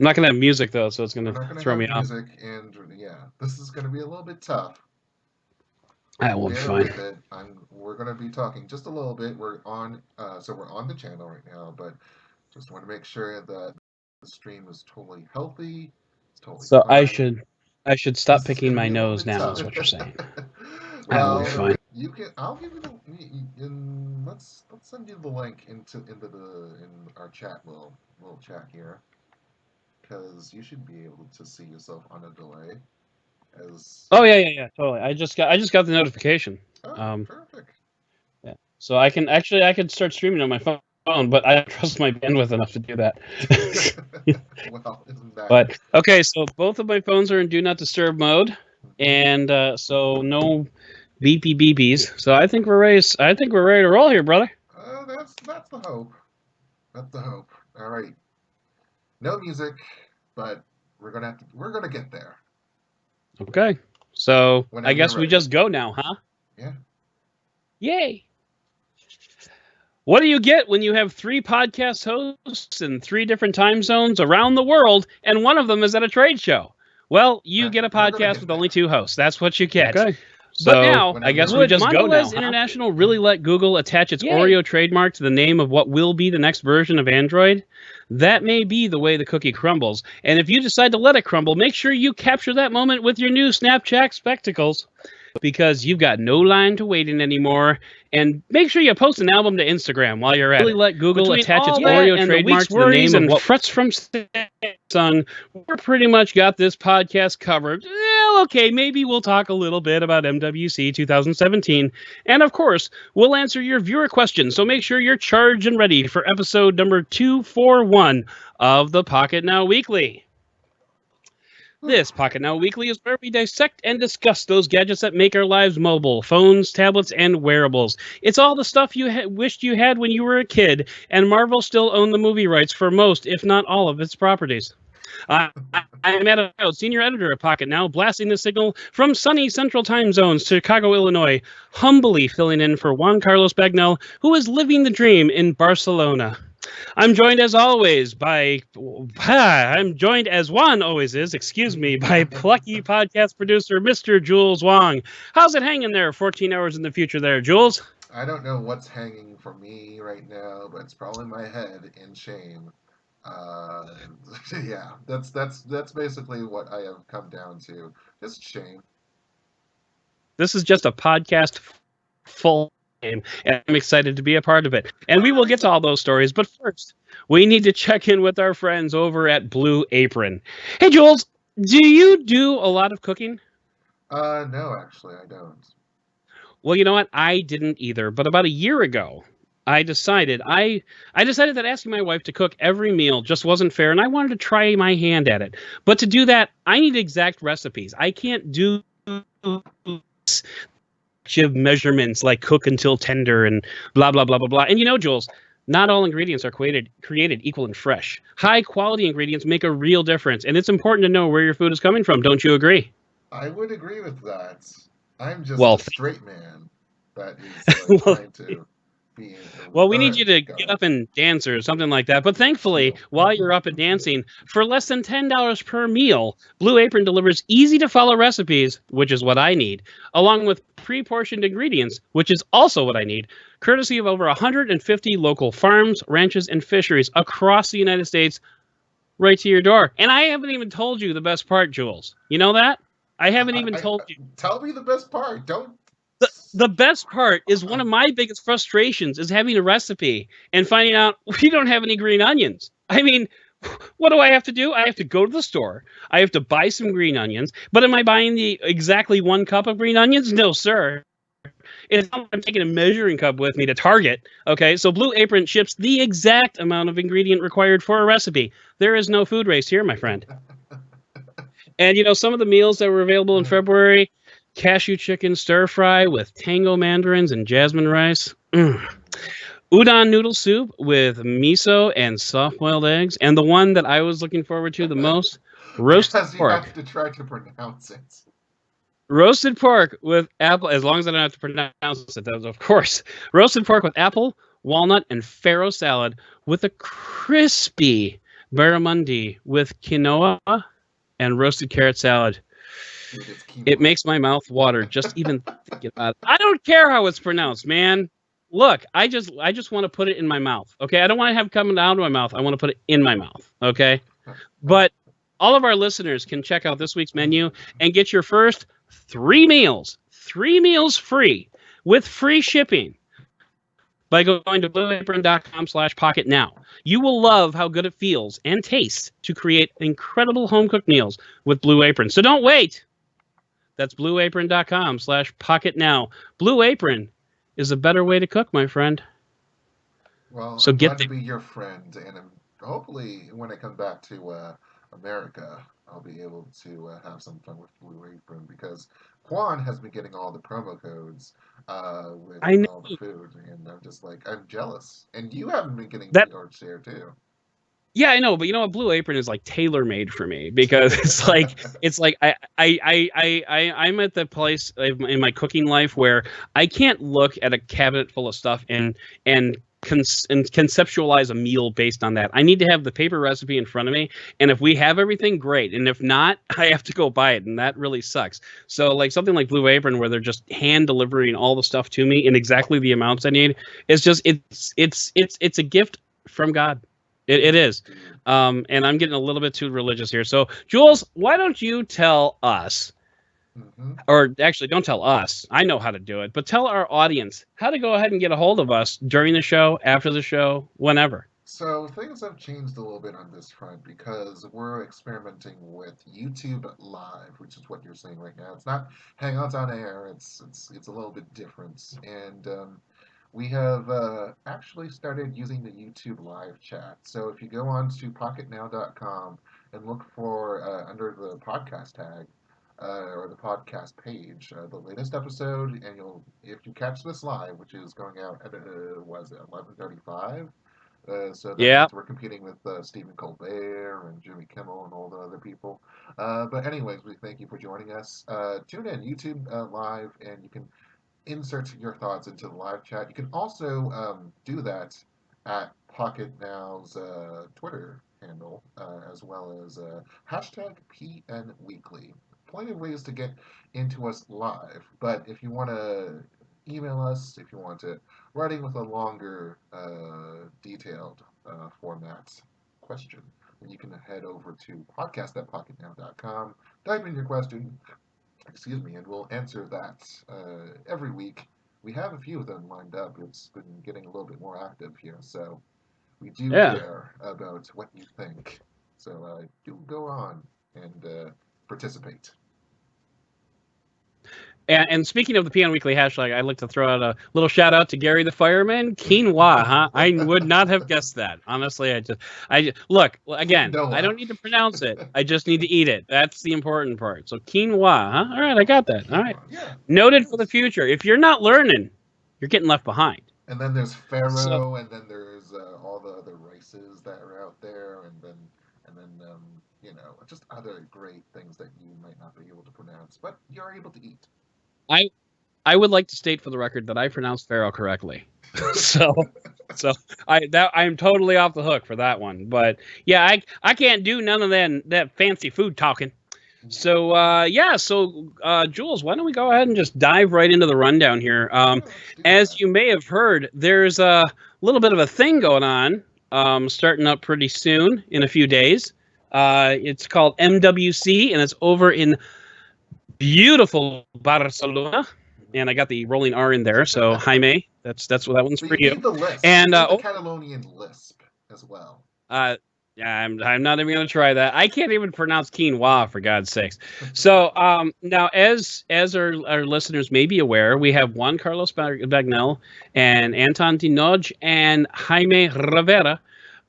I'm not gonna have music though, so it's We're gonna not going to throw have me off. music, and yeah, this is going to be a little bit tough. That will be Bear fine. with it. We're going to be talking just a little bit. We're on the channel right now, but just want to make sure that the stream is totally healthy. It's totally So fine. I should stop This is picking going to my be a little nose bit now, tough. is what you're saying. That will be Well, fine. you can. I'll give you the. Let's send you the link in our chat little chat here, because you should be able to see yourself on a delay. As Oh yeah, totally. I just got the notification. oh, Um, perfect. yeah. So I could start streaming on my phone, but I don't trust my bandwidth enough to do that. Well, isn't that? But okay, so both of my phones are in do not disturb mode, Mhm. and so no beepies. So I think we're ready. I think we're ready to roll here, brother. That's the hope. That's the hope. All right. No music, but we're gonna get there Okay. So I whenever you're guess we ready. just go now, huh? Yeah. Yay! What do you get when you have 3 podcast hosts in 3 different time zones around the world, and one of them is at a trade show? Well, you get a We're gonna podcast get with only there 2 hosts. That's what you get. Okay. But So now, I whenever you're guess we ready. just go now, huh? International really let Google attach its Oreo trademark to the name of what will be the next version of Android? That may be the way the cookie crumbles. And if you decide to let it crumble, make sure you capture that moment with your new Snapchat spectacles, because you've got no line to wait in anymore. And make sure you post an album to Instagram while you're at it. Let Google between attach its Oreo trademark to the name of what frets from Samsung, we're pretty much got this podcast covered. Well, okay, maybe we'll talk a little bit about MWC 2017. And of course, we'll answer your viewer questions. So make sure you're charged and ready for episode number 241 of the Pocketnow Weekly. This Pocketnow Weekly is where we dissect and discuss those gadgets that make our lives mobile: phones, tablets, and wearables. It's all the stuff you wished you had when you were a kid, and Marvel still owned the movie rights for most, if not all, of its properties. I'm Matt, senior editor at Pocketnow, blasting the signal from sunny Central Time Zones, Chicago, Illinois, humbly filling in for Juan Carlos Bagnell, who is living the dream in Barcelona. I'm joined as always by, I'm joined as Juan always is, excuse me, by plucky podcast producer, Mr. Jules Wong. How's it hanging there 14 hours in the future there, Jules? I don't know what's hanging for me right now, but it's probably my head in shame. Uh, yeah, that's basically what I have come down to. Just shame. This is just a podcast full game, and I'm excited to be a part of it. And All we will right. get to all those stories, but first, we need to check in with our friends over at Blue Apron. Hey, Jules, do you do a lot of cooking? No, actually, I don't. Well, you know what? I didn't either. But about a year ago, I decided that asking my wife to cook every meal just wasn't fair, and I wanted to try my hand at it. But to do that, I need exact recipes. I can't do measurements like cook until tender and blah blah blah blah blah. And you know, Jules, not all ingredients are created equal and fresh. High quality ingredients make a real difference, and it's important to know where your food is coming from. Don't you agree? I would agree with that. I'm just Well, a straight man that is like well, trying to be well, we need you to go get ahead. up and dance or something like that. But thankfully, while you're up and dancing, for less than $10 per meal, Blue Apron delivers easy to follow recipes, which is what I need, along with pre portioned ingredients, which is also what I need, courtesy of over 150 local farms, ranches, and fisheries across the United States, right to your door. And I haven't even told you the best part, Jules. You know that? I haven't even told you. Tell me the best part. Don't. The best part is one of my biggest frustrations is having a recipe and finding out we don't have any green onions. I mean, what do I have to do? I have to go to the store. I have to buy some green onions. But am I buying the exactly 1 cup of green onions? No, sir. It's not like I'm taking a measuring cup with me to Target. Okay, so Blue Apron ships the exact amount of ingredient required for a recipe. There is no food waste here, my friend. And you know, some of the meals that were available in February: cashew chicken stir fry with tango mandarins and jasmine rice. Udon noodle soup with miso and soft boiled eggs. And the one that I was looking forward to the most: roasted Because you pork. have to try to pronounce it. Roasted pork with apple, as long as I don't have to pronounce it, of course. Roasted pork with apple, walnut, and farro salad with a crispy barramundi with quinoa and roasted carrot salad. Dude, it's quinoa. It makes my mouth water just even thinking about it. I don't care how it's pronounced, man. Look, I just want to put it in my mouth. Okay, I don't want to have it coming out of my mouth. I want to put it in my mouth. Okay, but all of our listeners can check out this week's menu and get your first 3 meals free with free shipping by going to blueapron.com/pocketnow. You will love how good it feels and tastes to create incredible home-cooked meals with Blue Apron. So don't wait. That's blueapron.com/pocketnow. Blue Apron is a better way to cook, my friend. Well, So I'm get glad to there. be your friend, and hopefully when I come back to America, I'll be able to have some fun with Blue Apron because Quan has been getting all the promo codes with I know all the food, and I'm just like, I'm jealous. And you haven't been getting that. your share too. Yeah, I know, but you know what? Blue Apron is like tailor made for me because it's like I'm at the place in my cooking life where I can't look at a cabinet full of stuff and conceptualize a meal based on that. I need to have the paper recipe in front of me, and if we have everything, great, and if not, I have to go buy it, and that really sucks. So like something like Blue Apron, where they're just hand delivering all the stuff to me in exactly the amounts I need, is just it's a gift from God. It is. And I'm getting a little bit too religious here. So, Jules, why don't you tell us, or actually, don't tell us. I know how to do it, but tell our audience how to go ahead and get a hold of us during the show, after the show, whenever. So things have changed a little bit on this front because we're experimenting with YouTube Live, which is what you're seeing right now. It's not Hangouts on Air. It's a little bit different, and we have actually started using the YouTube live chat. So if you go on to pocketnow.com and look for under the podcast tag or the podcast page, the latest episode, and if you catch this live, which is going out at was it 11:35. So that Yeah. means we're competing with Stephen Colbert and Jimmy Kimmel and all the other people. But anyways, we thank you for joining us. Tune in YouTube live, and you can insert your thoughts into the live chat. You can also do that at Pocket Now's Twitter handle, as well as hashtag PN Weekly. Plenty of ways to get into us live. But if you want to email us, if you want to writing with a longer, detailed format question, then you can head over to podcast@pocketnow.com, type in your question, excuse me, and we'll answer that every week. We have a few of them lined up. It's been getting a little bit more active here, so we do care about what you think. So do go on and participate. And speaking of the PN Weekly hashtag, I'd like to throw out a little shout out to Gary the Fireman. Quinoa, huh? I would not have guessed that. Honestly, I look again. Quinoa. I don't need to pronounce it. I just need to eat it. That's the important part. So quinoa, huh? All right, I got that. All right, noted for the future. If you're not learning, you're getting left behind. And then there's farro, and then there's all the other rices that are out there, and then just other great things that you might not be able to pronounce, but you're able to eat. I would like to state for the record that I pronounced farro correctly. so I'm totally off the hook for that one. But yeah, I can't do none of that fancy food talking. So Jules, why don't we go ahead and just dive right into the rundown here? As you may have heard, there's a little bit of a thing going on, starting up pretty soon in a few days. It's called MWC, and it's over in beautiful Barcelona. And I got the rolling R in there, so Jaime, that's what that one's for you. The lisp. And the Catalonian lisp as well. Yeah, I'm not even going to try that. I can't even pronounce quinoa, for God's sakes. So now, as our listeners may be aware, we have Juan Carlos Bagnell and Anton Dinoj and Jaime Rivera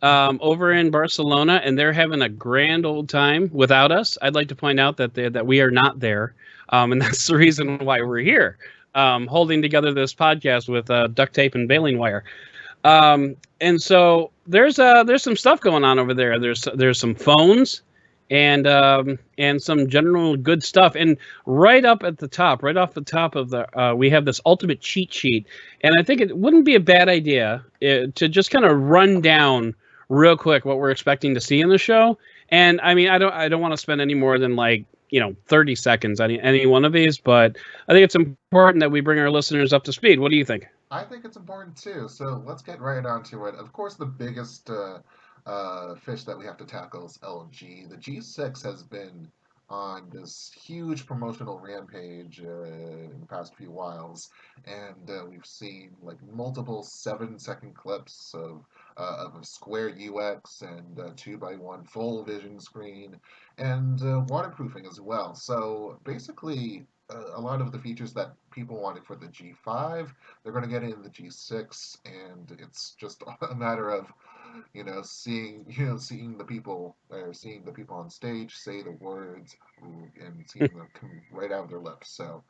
over in Barcelona, and they're having a grand old time without us. I'd like to point out that we are not there, and that's the reason why we're here, holding together this podcast with duct tape and baling wire. And so there's some stuff going on over there. There's some phones and some general good stuff. And right off the top of the we have this ultimate cheat sheet. And I think it wouldn't be a bad idea to just kind of run down real quick what we're expecting to see in the show. And I mean, I don't want to spend any more than 30 seconds on any one of these, but I think it's important that we bring our listeners up to speed. What do you think? I think it's important too. So let's get right onto it. Of course, the biggest fish that we have to tackle is LG. The G6 has been on this huge promotional rampage in the past few whiles, and we've seen like multiple 7-second clips of a square UX and 2x1 full vision screen and waterproofing as well. So basically, a lot of the features that people wanted for the G5 they're going to get it in the G6, and it's just a matter of seeing the people or seeing the people on stage say the words and seeing them come right out of their lips. So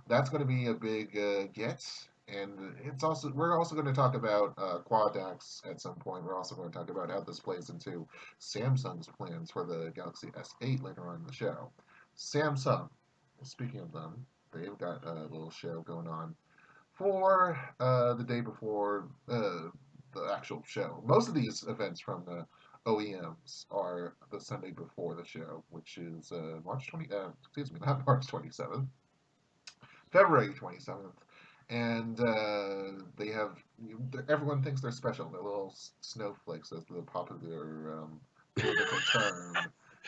that's going to be a big get. And we're also going to talk about quad DACs at some point. We're also going to talk about how this plays into Samsung's plans for the Galaxy S8 later on in the show. Samsung, speaking of them, they've got a little show going on for the day before the actual show. Most of these events from the OEMs are the Sunday before the show, which is March 20. Excuse me, not March 27th, February 27th, and they have everyone thinks they're special. They're little snowflakes, as the popular political term.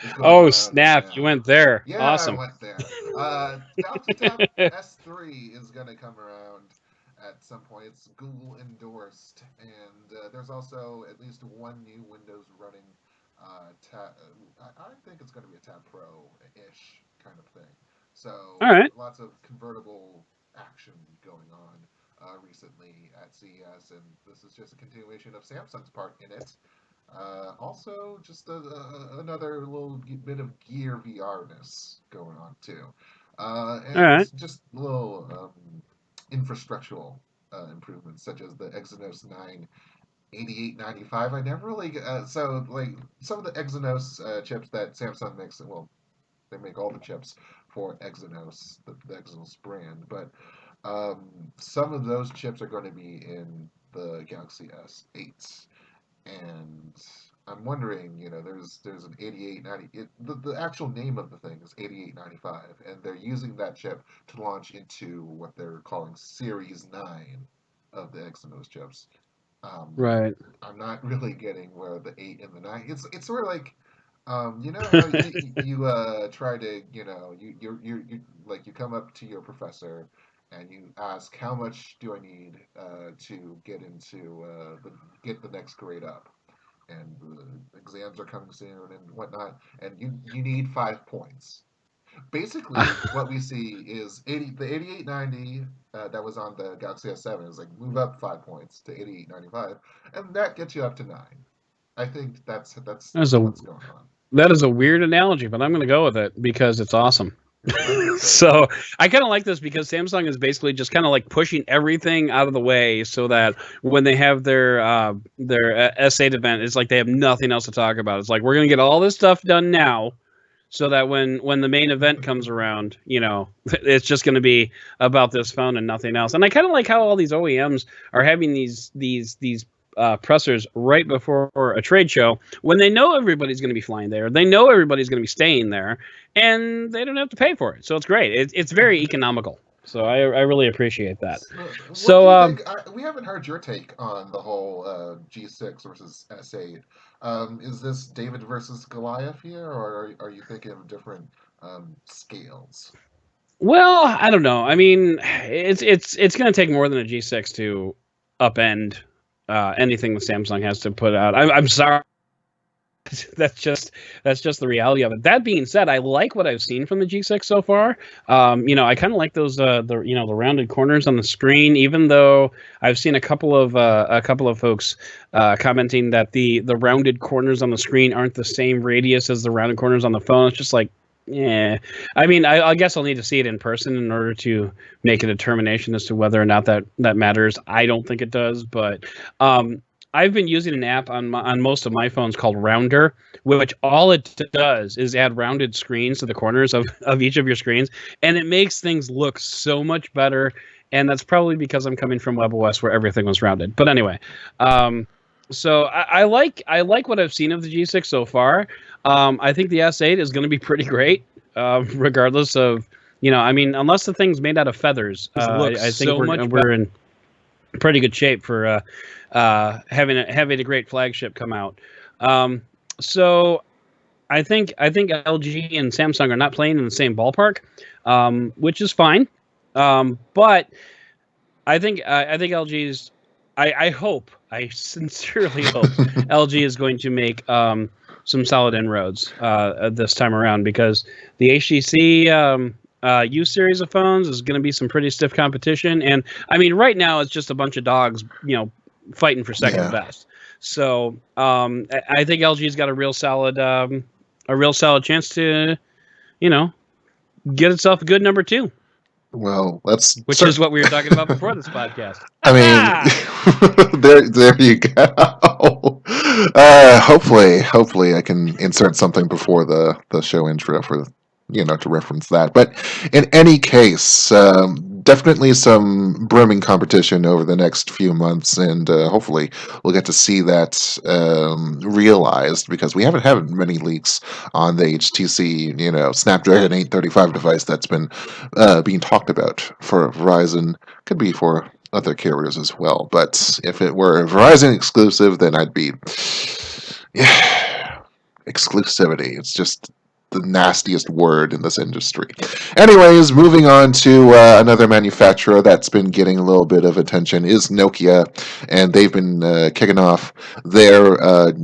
Is going Oh, around right snap. You now. went there. Yeah, I Awesome. went there. Galaxy Tab S3 is going to come around at some point. It's Google endorsed, and there's also at least one new Windows running Tab. I think it's going to be a Tab Pro-ish kind of thing. So All right. lots of convertible action going on recently at CES, and this is just a continuation of Samsung's part in it. Also, just another little bit of Gear VR-ness going on too, All and right. just little infrastructural improvements such as the Exynos 9 8895. I never really so like some of the Exynos chips that Samsung makes. Well, they make all the chips for Exynos, the Exynos brand, but some of those chips are going to be in the Galaxy S8 and I'm wondering, there's an 8890. The actual name of the thing is 8895, and they're using that chip to launch into what they're calling Series 9 of the Exynos chips. Um, Right. I'm not really getting where the 8 and the 9. It's sort of like, how you try to, you like you come up to your professor and you ask how much do I need to get the next grade up and the exams are coming soon and whatnot, and you need 5 points. Basically, what we see is the 8890 that was on the Galaxy S7 is like move up 5 points to 8895, and that gets you up to 9. I think that's There's a what's going on. That is a weird analogy, but I'm going to go with it because it's awesome. Great. So I kind of like this because Samsung is basically just kind of like pushing everything out of the way so that when they have their S8 event, it's like they have nothing else to talk about. It's like we're going to get all this stuff done now, so that when the main event comes around, it's just going to be about this phone and nothing else. And I kind of like how all these OEMs are having these pressers right before a trade show when they know everybody's going to be flying there, they know everybody's going to be staying there, and they don't have to pay for it. So it's great. It's very economical. So I really appreciate that. What do So you think? We haven't heard your take on the whole G6 versus S8. Is this David versus Goliath here, or are you thinking of different scales? well, I don't know. I mean, it's going to take more than a G6 to upend anything that Samsung has to put out. I'm sorry. That's just the reality of it. That being said, I like what I've seen from the G6 so far. I kind of like those the rounded corners on the screen. Even though I've seen a couple of folks commenting that the rounded corners on the screen aren't the same radius as the rounded corners on the phone. It's just like, yeah. I mean, I guess I'll need to see it in person in order to make a determination as to whether or not that matters. I don't think it does, but I've been using an app on most of my phones called Rounder, which all it does is add rounded screens to the corners of each of your screens, and it makes things look so much better. And that's probably because I'm coming from WebOS where everything was rounded. But anyway, So I like what I've seen of the G6 so far. I think the S8 is going to be pretty great, regardless of I mean, unless the thing's made out of feathers. I think we're in pretty good shape for having a great flagship come out. So I think LG and Samsung are not playing in the same ballpark, which is fine. But I think LG's. I hope. I sincerely hope LG is going to make some solid inroads this time around, because the HTC U series of phones is going to be some pretty stiff competition. And I mean, right now it's just a bunch of dogs, fighting for second best. So I think LG's got a real solid chance to, get itself a good number 2. Well, which is what we were talking about before this podcast. I mean, there you go. Hopefully, I can insert something before the show intro for to reference that. But in any case, definitely some brimming competition over the next few months, and hopefully we'll get to see that realized, because we haven't had many leaks on the HTC Snapdragon 835 device that's been being talked about for Verizon. Could be for other carriers as well. But if it were a Verizon exclusive, then I'd be exclusivity. It's just the nastiest word in this industry. Anyways, moving on to another manufacturer that's been getting a little bit of attention is Nokia, and they've been kicking off their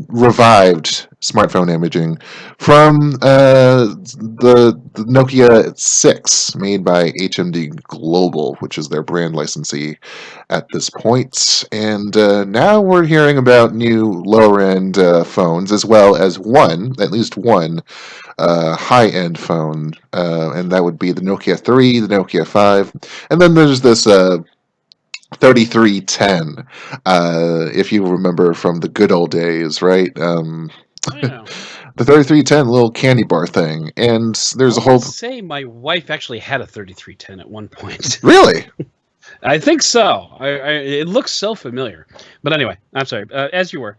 revived smartphone imaging from the Nokia 6, made by HMD Global, which is their brand licensee at this point. And now we're hearing about new lower-end phones, as well as at least one high-end phone, and that would be the Nokia 3, the Nokia 5, and then there's this 3310, if you remember from the good old days, right? Yeah. The 3310 little candy bar thing, and there's a whole. Say my wife actually had a 3310 at one point. Really? I think so. It looks so familiar, but anyway, I'm sorry. As you were.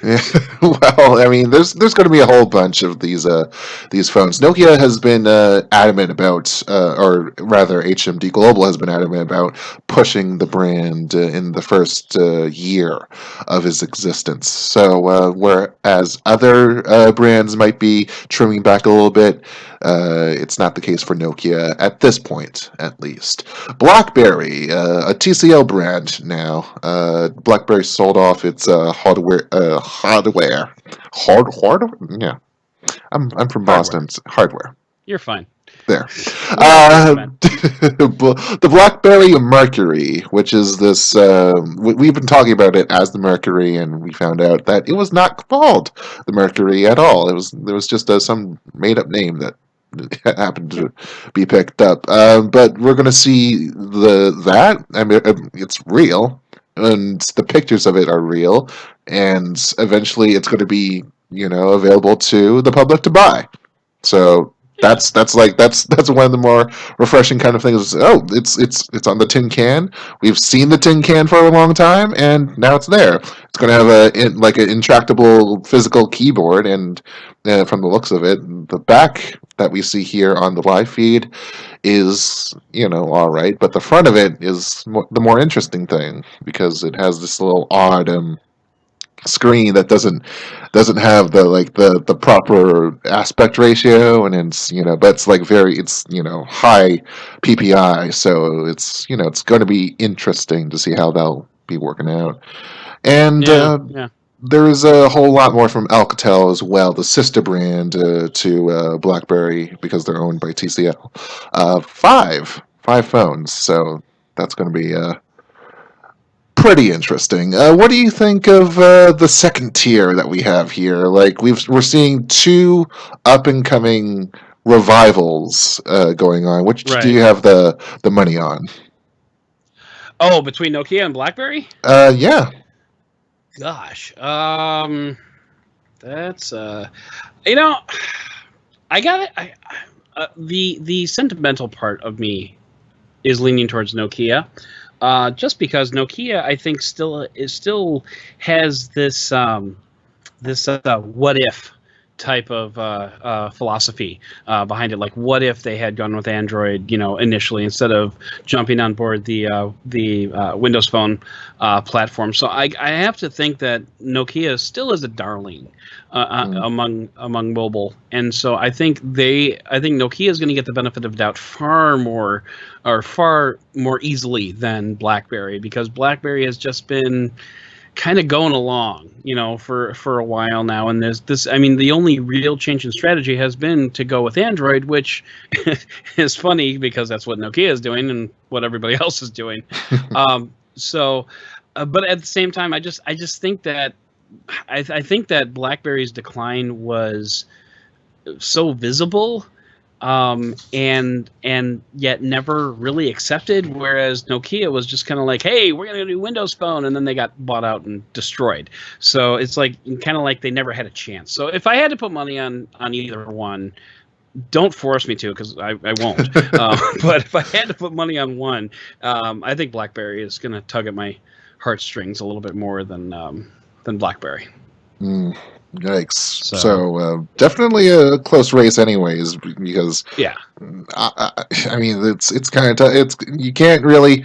Yeah. Well, I mean, there's going to be a whole bunch of these phones. Nokia has been adamant about, or rather, HMD Global has been adamant about pushing the brand in the first year of its existence. So, whereas other brands might be trimming back a little bit, it's not the case for Nokia at this point, at least. BlackBerry, a TCL brand now. BlackBerry sold off its hardware. Yeah, I'm from Boston. It's hardware. You're fine. There. The BlackBerry Mercury, which is this, we've been talking about it as the Mercury, and we found out that it was not called the Mercury at all. There was just some made up name that happened to be picked up. But we're going to see that. I mean, it's real, and the pictures of it are real, and eventually it's going to be available to the public to buy. So that's one of the more refreshing kind of things. Oh, it's on the tin can. We've seen the tin can for a long time, and now it's there. It's going to have an intractable physical keyboard, and from the looks of it, the back that we see here on the live feed is all right, but the front of it is the more interesting thing, because it has this little odd screen that doesn't have the proper aspect ratio, and it's but it's high PPI, so it's going to be interesting to see how they'll be working out. And there is a whole lot more from Alcatel as well, the sister brand to BlackBerry, because they're owned by TCL. Five phones, so that's going to be pretty interesting. What do you think of the second tier that we have here? Like we're seeing two up and coming revivals going on. Which do you have the money on? Oh, between Nokia and BlackBerry? Yeah. Gosh, that's I got it. The sentimental part of me is leaning towards Nokia, just because Nokia, I think, still has this what if type of philosophy behind it. Like, what if they had gone with Android, initially instead of jumping on board the Windows Phone platform? So I have to think that Nokia still is a darling among mobile, and so I think Nokia is going to get the benefit of doubt far more easily than BlackBerry, because BlackBerry has just been kind of going along, for a while now. And there's this, I mean, the only real change in strategy has been to go with Android, which is funny because that's what Nokia is doing and what everybody else is doing. But at the same time, I just think that I think that BlackBerry's decline was so visible, and yet never really accepted, whereas Nokia was just kind of like, hey, we're gonna do Windows Phone, and then they got bought out and destroyed. So it's like kind of like they never had a chance. So if I had to put money on either one, don't force me to, because I won't. But if I had to put money on one, I think BlackBerry is gonna tug at my heartstrings a little bit more than BlackBerry. Yikes! So definitely a close race, anyways. Because yeah, I mean, it's kind of tough. You can't really.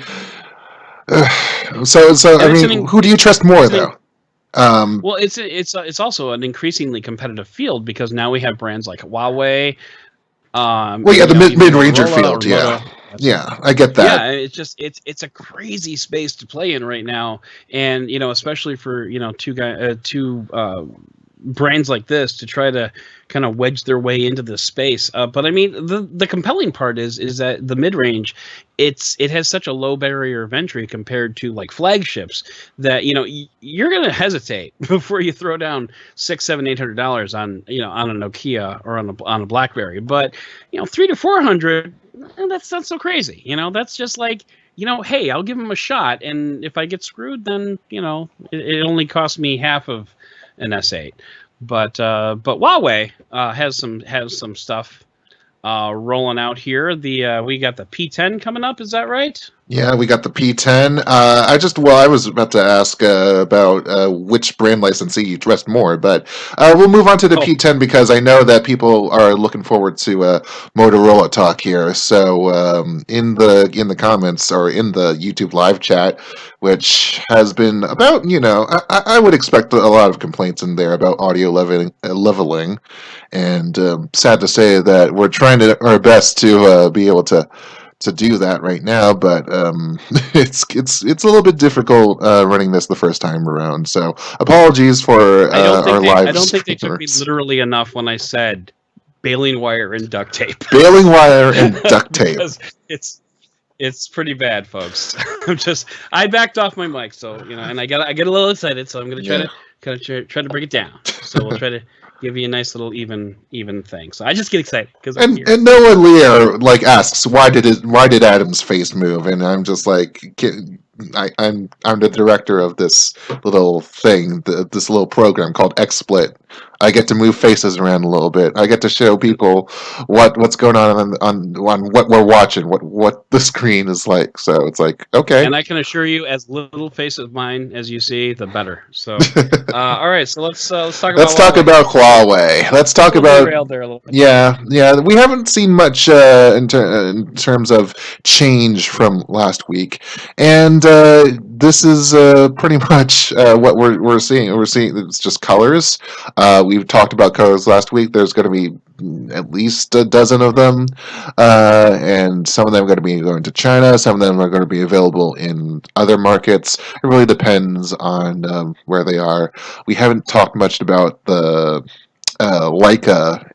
So I mean, who do you trust more, though? Well, it's also an increasingly competitive field, because now we have brands like Huawei. The mid-ranger field, yeah, I get that. Yeah, it's a crazy space to play in right now, and especially for two brands like this to try to kind of wedge their way into this space. But I mean, the compelling part is that the mid range, it has such a low barrier of entry compared to like flagships that you're gonna hesitate before you throw down $600-$800 on on a Nokia or on a BlackBerry. But $300 to $400, that's not so crazy. That's just like, hey, I'll give them a shot, and if I get screwed, then it only costs me half of an S8. But Huawei has some stuff rolling out here. We got the P10 coming up. Is that right? Yeah, we got the P10. I was about to ask about which brand licensee you trust more, but we'll move on to the P10, because I know that people are looking forward to Motorola talk here. So in the comments, or in the YouTube live chat, which has been about, I would expect a lot of complaints in there about audio leveling, and sad to say that we're trying our best to be able to do that right now, but it's a little bit difficult running this the first time around. So apologies for our live. I don't think they took me literally enough when I said baling wire and duct tape. Baling wire and duct tape. It's pretty bad, folks. I backed off my mic, so and I get a little excited, so I'm gonna try to bring it down. So we'll try to give you a nice little even thing. So I just get excited because and Noah Lear asks, why did Adam's face move, and I'm just like, I'm the director of this little thing, this little program called XSplit. I get to move faces around a little bit. I get to show people what's going on what we're watching, what the screen is like. So it's like, okay. And I can assure you, as little face of mine as you see, the better. So all right, so let's talk about Huawei. Let's talk about there a little bit. Yeah. We haven't seen much in terms of change from last week, and this is pretty much what we're seeing. We're seeing it's just colors. We've talked about colors last week. There's going to be at least a dozen of them, and some of them are going to be going to China. Some of them are going to be available in other markets. It really depends on where they are. We haven't talked much about the Leica,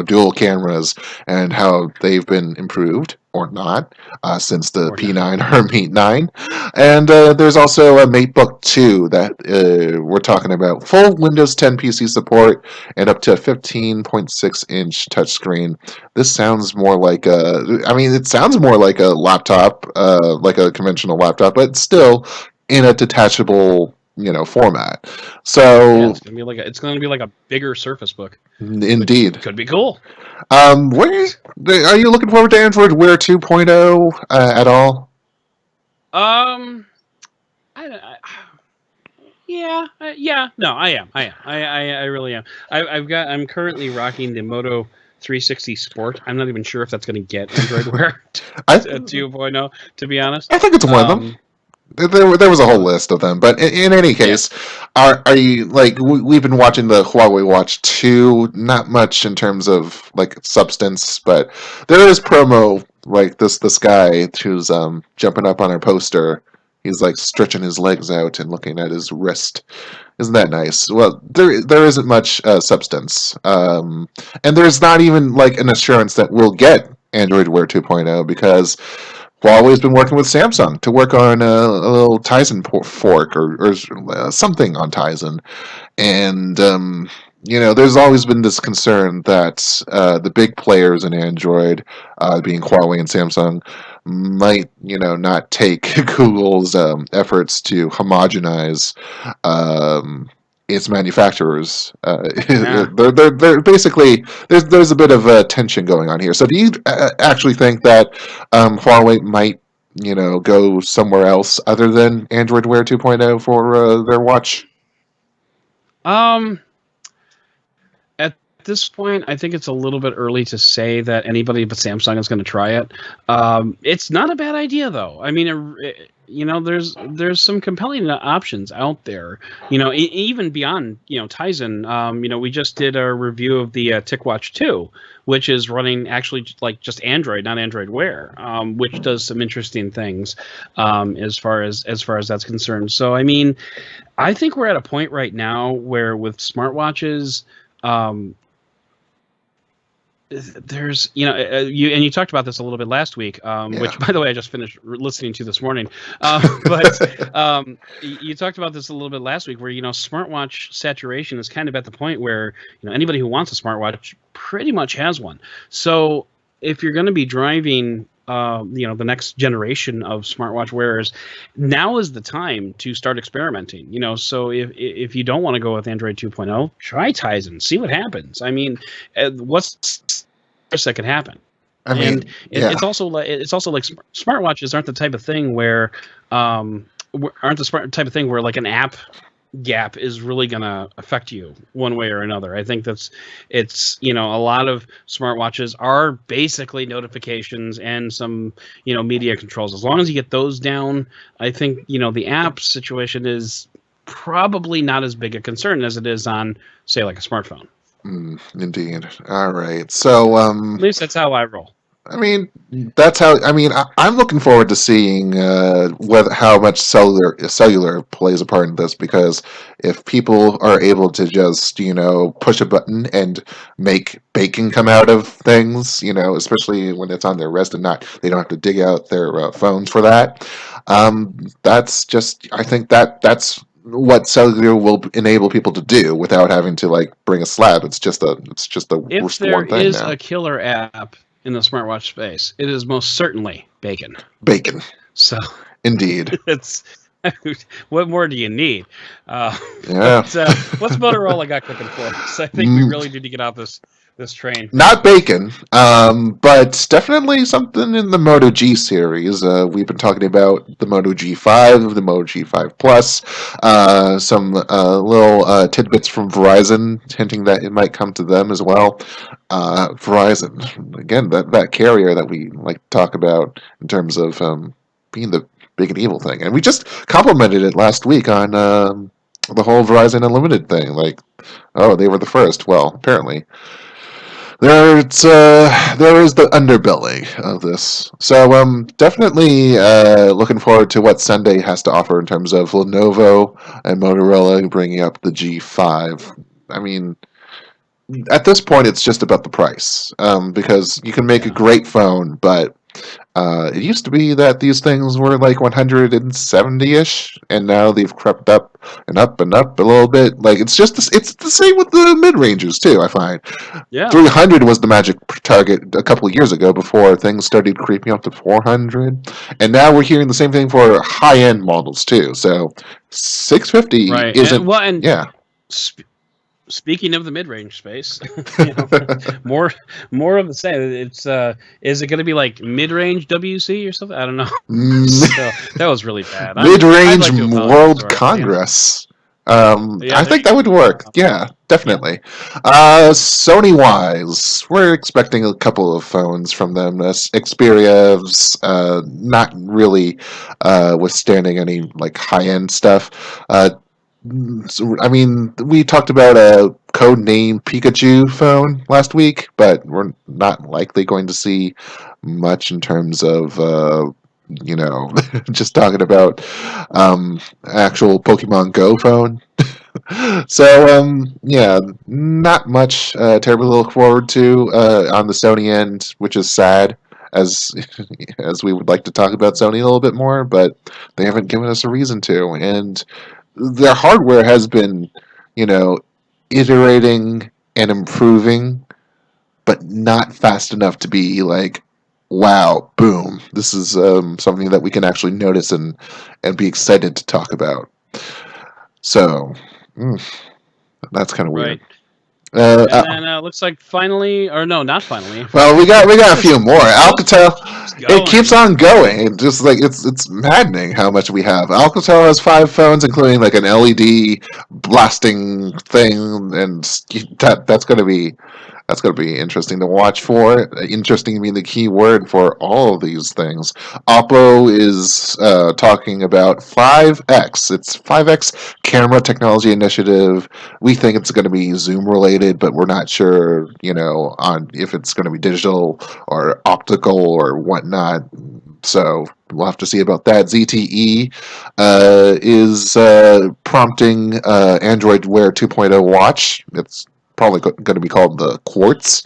dual cameras, and how they've been improved or not since the P9 or Mate 9. And there's also a MateBook 2 that we're talking about full Windows 10 PC support and up to a 15.6-inch touchscreen. This sounds more like it sounds more like a laptop, like a conventional laptop, but still in a detachable format. So it's gonna be like a bigger Surface Book. Indeed, could be cool. Are you looking forward to Android Wear 2.0 at all? Um, I yeah, no, I am. I really am. I'm currently rocking the Moto 360 Sport. I'm not even sure if that's going to get Android Wear I 2.0, to be honest. I think it's one of them. There was a whole So list of them, but in any yeah. case, are you like we've been watching the Huawei Watch 2? Not much in terms of like substance, but there is promo like this guy who's jumping up on our poster. He's like stretching his legs out and looking at his wrist. Isn't that nice? Well, there isn't much substance, and there's not even like an assurance that we'll get Android Wear 2.0 because Huawei's been working with Samsung to work on a little Tizen fork or something on Tizen, and there's always been this concern that the big players in Android, being Huawei and Samsung, might not take Google's efforts to homogenize its manufacturers. Yeah. They're basically there's a bit of tension going on here. So do you actually think that Huawei might go somewhere else other than Android Wear 2.0 for their watch? Um, at this point, I think it's a little bit early to say that anybody but Samsung is going to try it. It's not a bad idea, though. I mean, there's some compelling options out there. Even beyond Tizen. We just did a review of the TicWatch 2, which is running actually like just Android, not Android Wear, which does some interesting things as far as that's concerned. So I mean, I think we're at a point right now where with smartwatches. There's you talked about this a little bit last week, which by the way I just finished listening to this morning, but you talked about this a little bit last week where smartwatch saturation is kind of at the point where anybody who wants a smartwatch pretty much has one. So if you're going to be driving the next generation of smartwatch wearers, now is the time to start experimenting. So if you don't want to go with Android 2.0, try Tizen, see what happens. I mean, what's the worst that could happen? I mean, And it's also like smartwatches aren't the type of thing where like an app gap is really going to affect you one way or another. I think it's a lot of smartwatches are basically notifications and some media controls. As long as you get those down, I think the app situation is probably not as big a concern as it is on, say, like a smartphone. Indeed. All right. So At least that's how I roll. I mean, that's how. I mean, I'm looking forward to seeing how much cellular plays a part in this. Because if people are able to just push a button and make bacon come out of things, especially when it's on their wrist and not they don't have to dig out their phones for that. That's just. I think that's what cellular will enable people to do without having to like bring a slab. It's just a If there one thing is now. a killer app in the smartwatch space, it is most certainly bacon. Bacon. So Indeed. it's what more do you need? Yeah. But, what's Motorola got cooking for us? I think we really need to get out this train. Not bacon, but definitely something in the Moto G series. We've been talking about the Moto G5, the Moto G5 Plus, some little tidbits from Verizon hinting that it might come to them as well. Verizon, again, that carrier that we like to talk about in terms of being the big and evil thing. And we just complimented it last week on the whole Verizon Unlimited thing. Like, oh, they were the first. Well, apparently. There is the underbelly of this. So definitely looking forward to what Sunday has to offer in terms of Lenovo and Motorola bringing up the G5. I mean, at this point, it's just about the price because you can make a great phone, but it used to be that these things were like 170-ish, and now they've crept up and up and up a little bit. Like it's the same with the mid ranges too. I find 300 was the magic target a couple of years ago before things started creeping up to 400, and now we're hearing the same thing for high end models too. So 650 isn't. And yeah. speaking of the mid-range space, more of the same. It's is it going to be like mid-range WC or something? I don't know. So that was really bad. Mid-range I'd like to World apologize to our Congress. Yeah, I there think you that would go. work. Yeah, definitely. Sony wise, we're expecting a couple of phones from them. Xperia's not really withstanding any like high end stuff. I mean, we talked about a code name Pikachu phone last week, but we're not likely going to see much in terms of just talking about actual Pokemon Go phone. So yeah, not much terribly to look forward to on the Sony end, which is sad as as we would like to talk about Sony a little bit more, but they haven't given us a reason to, and their hardware has been, you know, iterating and improving, but not fast enough to be like, wow, boom, this is something that we can actually notice and be excited to talk about. So that's kind of weird. Right. And then looks like finally, or no, not finally. Well, we got a few more. Alcatel, it keeps going. on going. It just like it's maddening how much we have. Alcatel has 5 phones, including like an LED blasting thing, and that's going to be interesting to watch for. Interesting being the key word for all of these things. Oppo is talking about 5X. It's 5X camera technology initiative. We think it's going to be Zoom related, but we're not sure, on if it's going to be digital or optical or whatnot. So we'll have to see about that. ZTE is prompting Android Wear 2.0 watch. It's probably going to be called the Quartz.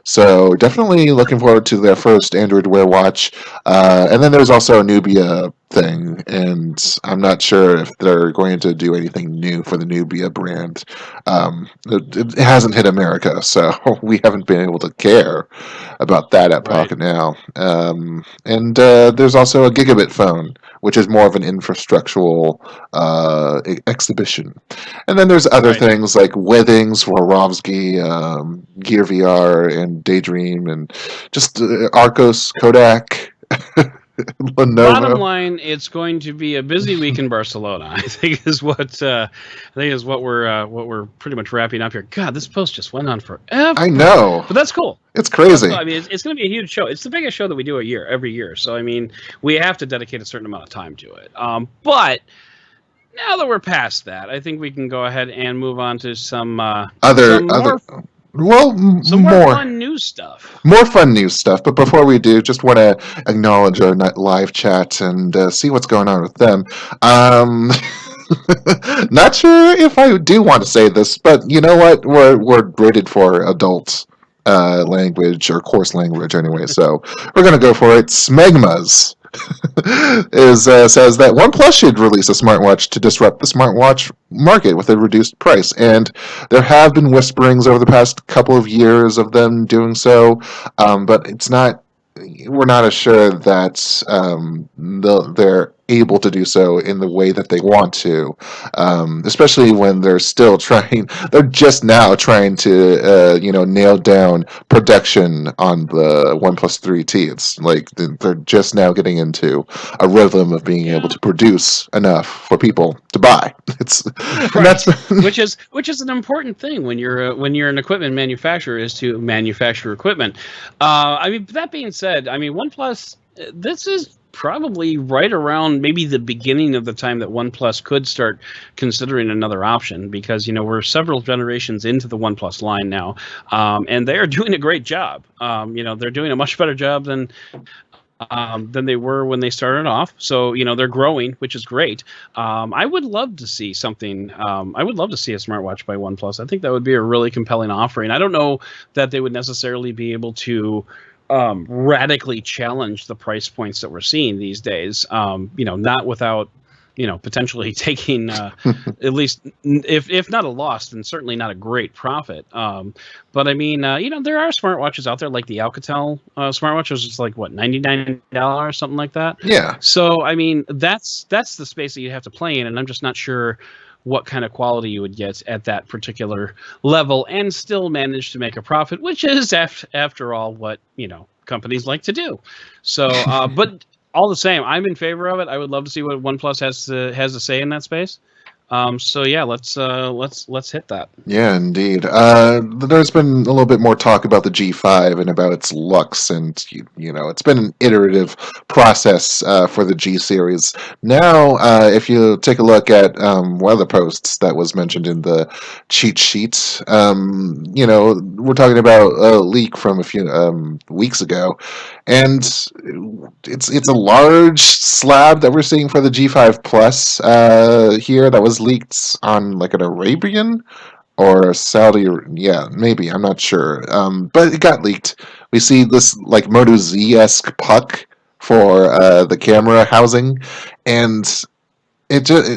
So definitely looking forward to their first Android Wear watch. And then there's also a Nubia thing, and I'm not sure if they're going to do anything new for the Nubia brand. It hasn't hit America, so we haven't been able to care about that at Right. Pocketnow. And there's also a Gigabit phone, which is more of an infrastructural exhibition. And then there's other Right. things like Withings, Swarovski, Gear VR, and Daydream, and just Arcos, Kodak, Bottom Lenovo. line, it's going to be a busy week in Barcelona. I think is what we're pretty much wrapping up here. God, this post just went on forever. I know. But that's cool. It's crazy. I mean, it's going to be a huge show. It's the biggest show that we do every year. So I mean, we have to dedicate a certain amount of time to it. But now that we're past that, I think we can go ahead and move on to some more fun news stuff. More fun news stuff. But before we do, just want to acknowledge our live chat and see what's going on with them. Not sure if I do want to say this, but you know what? We're rated for adult language or coarse language anyway, so we're gonna go for it. Smegmas says that OnePlus should release a smartwatch to disrupt the smartwatch market with a reduced price, and there have been whisperings over the past couple of years of them doing so, but we're not as sure that they're able to do so in the way that they want to, especially when they're just now trying to nail down production on the OnePlus 3T. It's like they're just now getting into a rhythm of being able to produce enough for people to buy. It's right. which is an important thing when you're an equipment manufacturer, is to manufacture equipment. I mean, that being said, I mean, OnePlus, this is probably right around maybe the beginning of the time that OnePlus could start considering another option, because we're several generations into the OnePlus line now, and they are doing a great job. They're doing a much better job than they were when they started off. So they're growing, which is great. I would love to see something. I would love to see a smartwatch by OnePlus. I think that would be a really compelling offering. I don't know that they would necessarily be able to radically challenge the price points that we're seeing these days. Not without potentially taking at least, if not a loss, then certainly not a great profit. But I mean, there are smartwatches out there like the Alcatel smartwatch, which is like what, $99, something like that. Yeah. So I mean, that's the space that you have to play in, and I'm just not sure what kind of quality you would get at that particular level and still manage to make a profit, which is after all what companies like to do. So, but all the same, I'm in favor of it. I would love to see what OnePlus has to say in that space. So yeah, let's hit that. Yeah, indeed. There's been a little bit more talk about the G5 and about its looks, and it's been an iterative process for the G series. Now, if you take a look at one of the posts that was mentioned in the cheat sheet, we're talking about a leak from a few weeks ago, and it's a large slab that we're seeing for the G5 Plus here that was leaked on like an Arabian or a Saudi, yeah, maybe, I'm not sure. But it got leaked. We see this like Moto Z-esque puck for the camera housing, and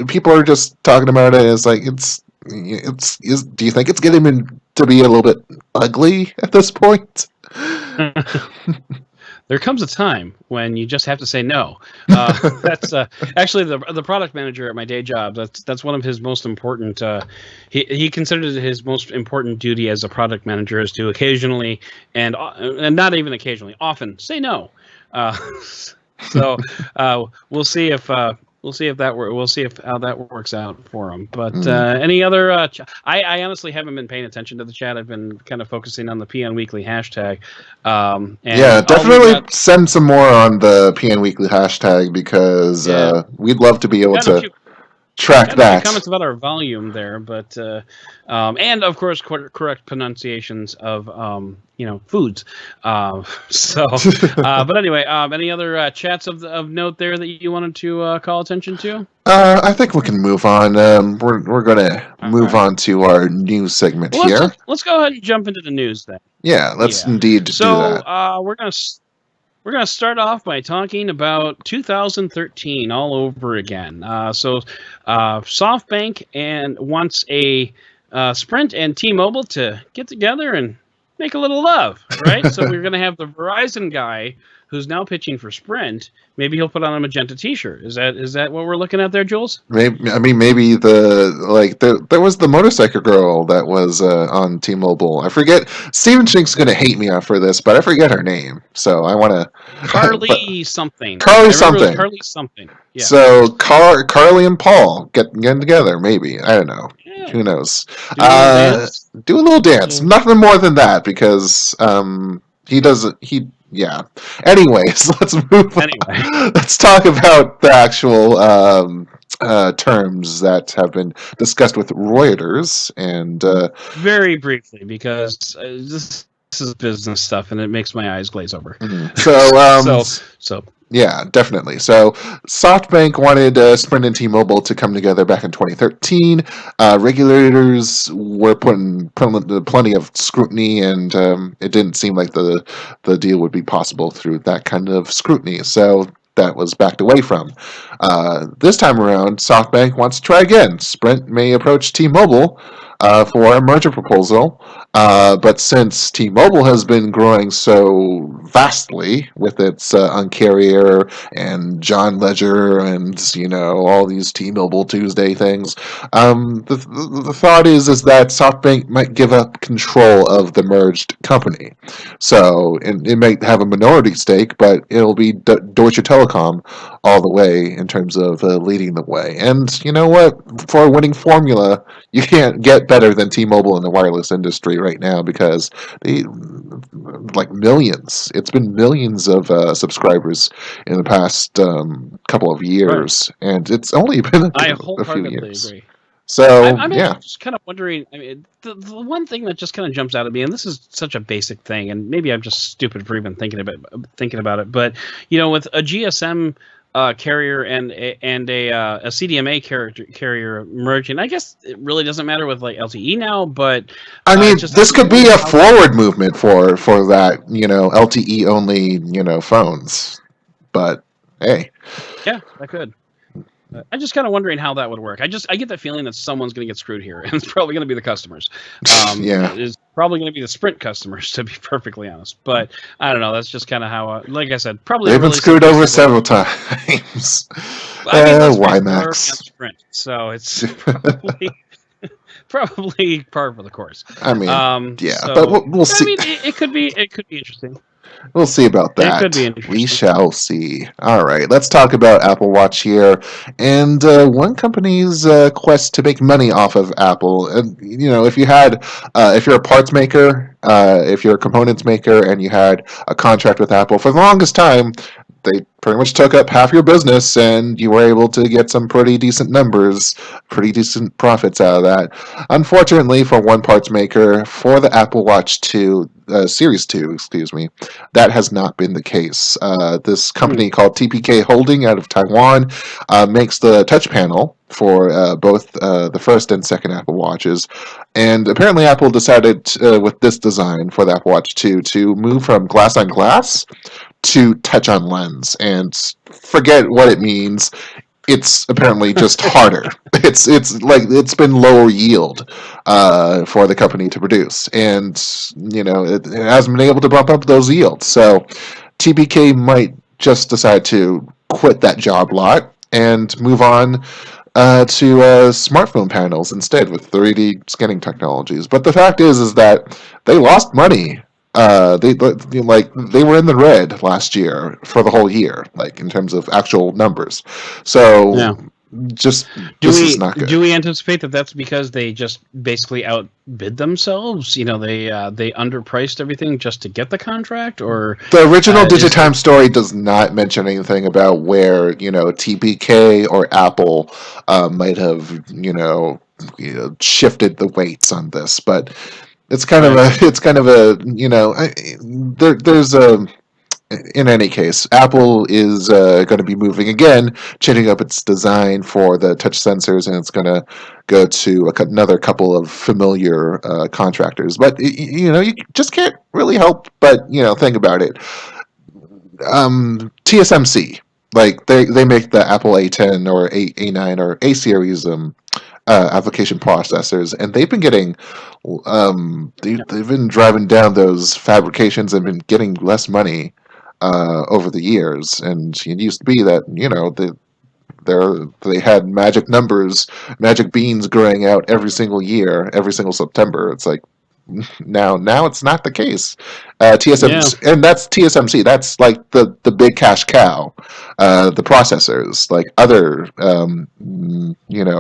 people are just talking about it as like do you think it's getting to be a little bit ugly at this point? There comes a time when you just have to say no. That's actually the product manager at my day job. That's one of his most important. He considers it his most important duty as a product manager is to occasionally and not even occasionally, often say no. So we'll see if how that works out for him. But any other? I honestly haven't been paying attention to the chat. I've been kind of focusing on the PN Weekly hashtag. And yeah, definitely send some more on the PN Weekly hashtag because we'd love to be able to track that. Comments about our volume there, but and of course correct pronunciations of foods. But anyway, any other chats of note there that you wanted to call attention to? I think we can move on. We're going to move on to our news segment here. Let's go ahead and jump into the news then. Yeah, let's indeed do that. So we're gonna start off by talking about 2013 all over again. SoftBank wants a Sprint and T-Mobile to get together and make a little love, right? So we're gonna have the Verizon guy who's now pitching for Sprint. Maybe he'll put on a magenta T-shirt. Is that what we're looking at there, Jules? Maybe there was the motorcycle girl that was on T-Mobile. I forget. Steven Shink's gonna hate me for this, but I forget her name. So I want to Carly something. Carly something. Carly something. Yeah. So Carly and Paul getting together. Maybe I don't know. Yeah. Who knows? Do a little dance. Nothing more than that because he doesn't. Yeah. Anyways, let's move on. Let's talk about the actual terms that have been discussed with Reuters and very briefly because this is business stuff and it makes my eyes glaze over. So yeah, definitely. So SoftBank wanted Sprint and T-Mobile to come together back in 2013. Regulators were putting plenty of scrutiny, and it didn't seem like the deal would be possible through that kind of scrutiny. So that was backed away from. This time around, SoftBank wants to try again. Sprint may approach T-Mobile for a merger proposal, but since T-Mobile has been growing so vastly with its Un-carrier and John Ledger and all these T-Mobile Tuesday things, the thought is that SoftBank might give up control of the merged company. So it might have a minority stake, but it'll be Deutsche Telekom all the way in terms of leading the way. And you know what? For a winning formula, you can't get better than T-Mobile in the wireless industry right now because millions. It's been millions of subscribers in the past couple of years, and it's only been a few years. Agree. So I'm just kind of wondering. I mean, the one thing that just kind of jumps out at me, and this is such a basic thing, and maybe I'm just stupid for even thinking about it, but with a GSM carrier and a CDMA carrier merging. I guess it really doesn't matter with like LTE now, but I mean, this could be a forward movement for that, LTE only, phones. But hey, yeah, that could. I'm just kind of wondering how that would work. I get the feeling that someone's going to get screwed here, and it's probably going to be the customers. It's probably going to be the Sprint customers, to be perfectly honest. But I don't know. That's just kind of how, like I said, probably they've been screwed over several times. I mean, let's face it, they're already on WiMAX. Sprint, so it's probably par for the course. I mean, yeah, but So we'll I see. mean, it could be interesting. We'll see about It could be that. We interesting. shall see. All right, let's talk about Apple Watch here, and one company's quest to make money off of Apple. And if if you're a parts maker, if you're a components maker, and you had a contract with Apple for the longest time, they pretty much took up half your business, and you were able to get some pretty decent numbers, pretty decent profits out of that. Unfortunately, for one parts maker, for the Apple Watch 2, Series 2, excuse me, that has not been the case. This company called TPK Holding out of Taiwan makes the touch panel for both the first and second Apple Watches. And apparently Apple decided with this design for the Apple Watch 2 to move from glass on glass to touch on lens. And forget what it means. It's apparently just harder. It's been lower yield for the company to produce, and it hasn't been able to bump up those yields. So TPK might just decide to quit that job lot and move on to smartphone panels instead with 3D scanning technologies. But the fact is that they lost money. They were in the red last year for the whole year, like in terms of actual numbers. So Yeah. this is not good. Do we anticipate that that's because they just basically outbid themselves? They underpriced everything just to get the contract, or The original Digitime story does not mention anything about where TPK or Apple might have shifted the weights on this, but it's kind of there's a. In any case, Apple is going to be moving again, changing up its design for the touch sensors, and it's going to go to another couple of familiar contractors. But you just can't really help but think about it. TSMC, like they make the Apple A10 or A9 or A series application processors, and they've been getting they've been driving down those fabrications and been getting less money over the years. And it used to be that they had magic numbers, magic beans growing out every single year, every single September. It's like now it's not the case. TSMC, and that's TSMC. That's like the big cash cow, the processors, like other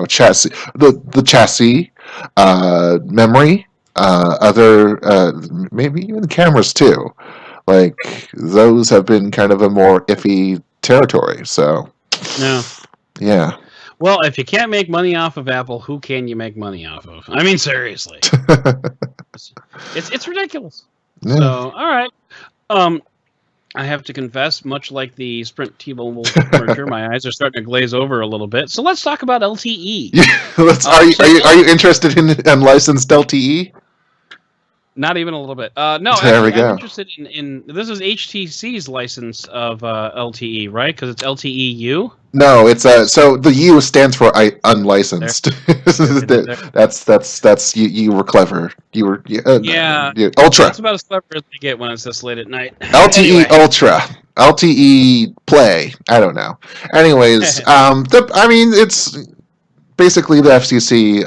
chassis, the chassis, memory, other maybe even cameras too. Like those have been kind of a more iffy territory. So yeah. Well, if you can't make money off of Apple, who can you make money off of? I mean, seriously, it's ridiculous. Yeah. So, all right. I have to confess, much like the Sprint T-Mobile merger, my eyes are starting to glaze over a little bit. So let's talk about LTE. Are you interested in unlicensed LTE? Not even a little bit. No, there actually, I'm interested in this is HTC's license of LTE, right? Because it's LTE-U. No, it's so the U stands for unlicensed. That's you were clever. You were Ultra. That's about as clever as they get when it's this late at night. LTE anyway. Ultra, LTE Play. I don't know. Anyways, I mean it's. Basically, the FCC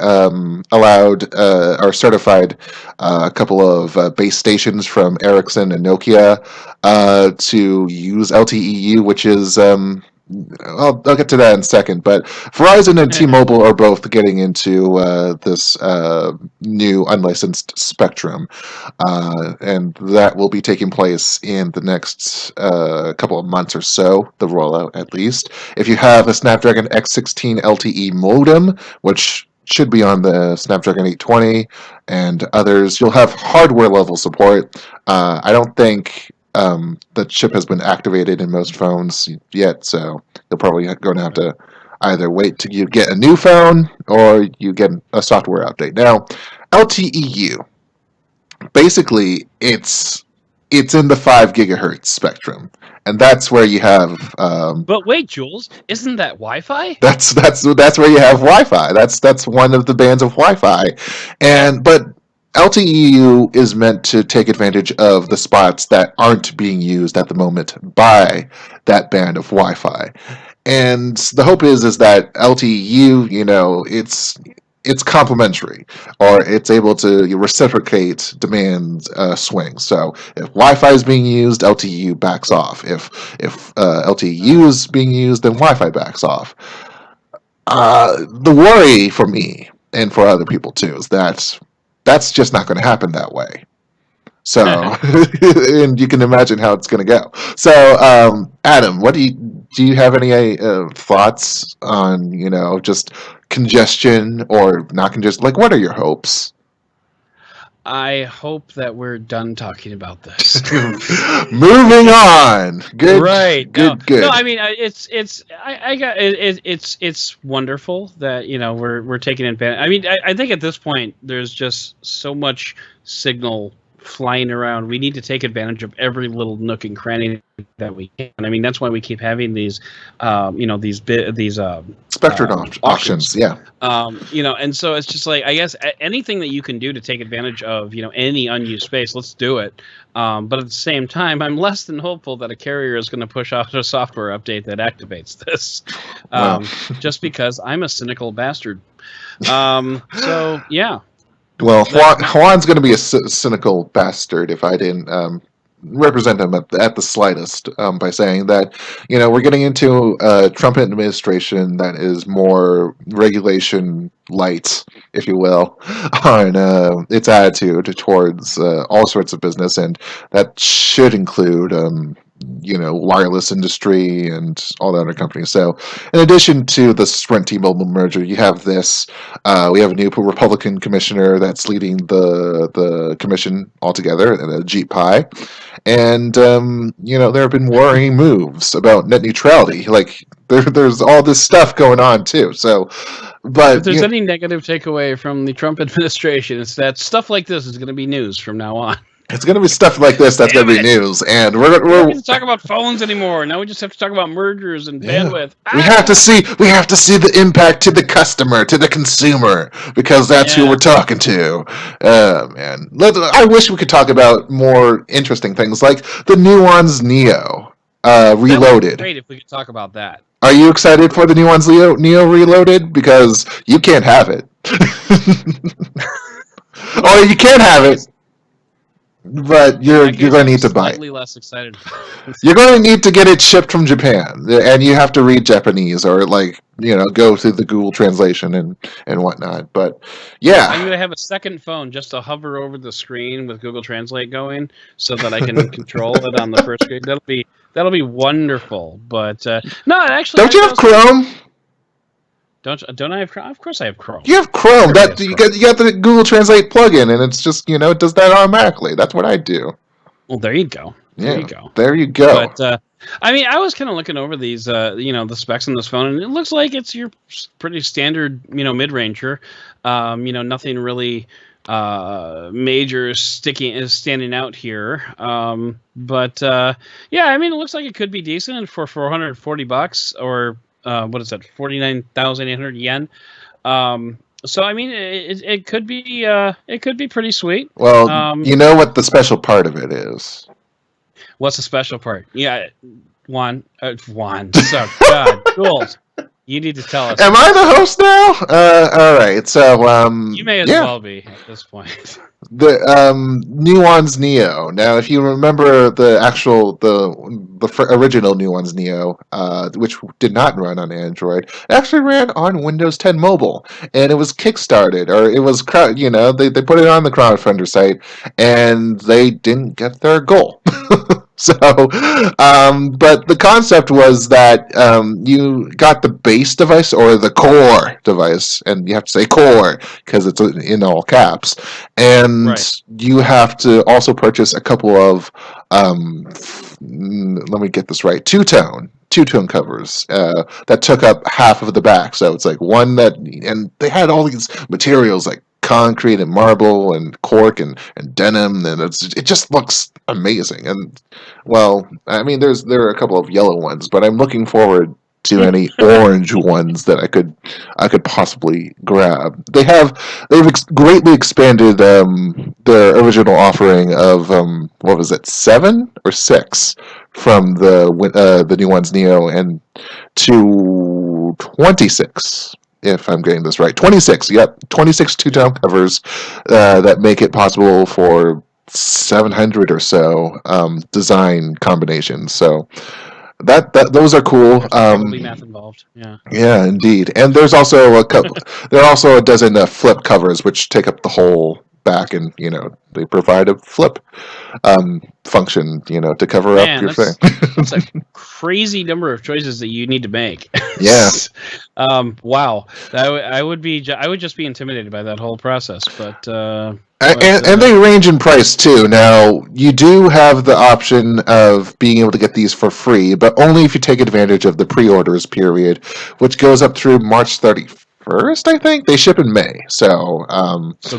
allowed or certified a couple of base stations from Ericsson and Nokia to use LTE-U, which is I'll get to that in a second. But Verizon and T-Mobile are both getting into this new unlicensed spectrum, and that will be taking place in the next couple of months or so, the rollout at least. If you have a Snapdragon X16 LTE modem, which should be on the Snapdragon 820 and others, you'll have hardware level support. I don't think the chip has been activated in most phones yet, so you're probably going to have to either wait till you get a new phone or you get a software update. Now, LTE-U, basically, it's in the 5 gigahertz spectrum, and that's where you have. But wait, Jules, isn't that Wi-Fi? That's where you have Wi-Fi. That's one of the bands of Wi-Fi, but LTE-U is meant to take advantage of the spots that aren't being used at the moment by that band of Wi-Fi. and the hope is that LTE, it's complementary, or it's able to reciprocate demand swings. So if Wi-Fi is being used, LTE backs off. If LTE is being used, then Wi-Fi backs off. The worry for me and for other people too is that that's just not going to happen that way. So, and you can imagine how it's going to go. So, Adam, what do you have any thoughts on just congestion or not congestion? Like, what are your hopes? I hope that we're done talking about this. Moving on. Good. Right. Good. No. I mean, it's wonderful that we're taking advantage. I mean, I think at this point there's just so much signal flying around. We need to take advantage of every little nook and cranny that we can. I mean, that's why we keep having these, these Spectrum auctions. Yeah. And so it's just like, I guess anything that you can do to take advantage of, any unused space, let's do it. But at the same time, I'm less than hopeful that a carrier is going to push out a software update that activates this, just because I'm a cynical bastard. So yeah. Well, Juan's going to be a cynical bastard if I didn't represent him at the slightest by saying that, we're getting into a Trump administration that is more regulation light, if you will, on its attitude towards all sorts of business, and that should include wireless industry and all the other companies. So in addition to the Sprint T-Mobile merger, you have this, we have a new Republican commissioner that's leading the commission altogether, Ajit Pai. And, there have been worrying moves about net neutrality. Like, there's all this stuff going on, too. So, but if there's any negative takeaway from the Trump administration, it's that stuff like this is going to be news from now on. It's going to be stuff like this that's going to be news, and we don't need to talk about phones anymore. Now we just have to talk about mergers and bandwidth. We have to see the impact to the customer, to the consumer, because that's who we're talking to. Man, I wish we could talk about more interesting things like the Nuance Neo Reloaded. That would be great if we could talk about that. Are you excited for the Nuance Neo Reloaded? Because you can't have it, or you can have it. But you're going to need to buy it. Slightly less excited. You're going to need to get it shipped from Japan, and you have to read Japanese or go through the Google translation and whatnot. But yeah, I'm going to have a second phone just to hover over the screen with Google Translate going, so that I can control it on the first screen. That'll be wonderful. But no, actually, don't you have Chrome? Don't I have Chrome? Of course I have Chrome. You have Chrome. You got the Google Translate plugin, and it's just it does that automatically. That's what I do. Well, there you go. There you go. But I mean, I was kind of looking over these, the specs on this phone, and it looks like it's your pretty standard, mid-ranger. Nothing really major standing out here. But yeah, I mean, it looks like it could be decent for $440 or. What is that? 49,800 yen. So I mean, it could be pretty sweet. Well, you know what the special part of it is. What's the special part? Yeah, Juan. So God, Jules, you need to tell us. Am I the host now? All right. So you may as well be at this point. The Nuance Neo. Now, if you remember the original Nuance Neo, which did not run on Android, it actually ran on Windows 10 Mobile, and it was kickstarted, or it was they put it on the crowdfunder site, and they didn't get their goal. So, but the concept was that you got the base device or the core device, and you have to say core because it's in all caps, and you have to also purchase a couple of, let me get this right, two-tone covers that took up half of the back. So it's like and they had all these materials like concrete and marble and cork and denim, and it just looks amazing. And well, I mean, there are a couple of yellow ones, but I'm looking forward to any orange ones that I could possibly grab. They've greatly expanded their original offering of what was it, 7 or 6 from the new ones, Neo, and to 26. If I'm getting this right, 26. Yep, 26 two-tone covers that make it possible for 700 or so design combinations. So that those are cool. There's probably math involved. Yeah. Yeah, indeed. And there's also there are also a dozen flip covers which take up the whole back, and they provide a flip function, to cover up Man, your thing. that's a crazy number of choices that you need to make. Yeah. Wow. I would just be intimidated by that whole process, but and they range in price too. Now, you do have the option of being able to get these for free, but only if you take advantage of the pre-orders period, which goes up through March 31st, I think. They ship in May. So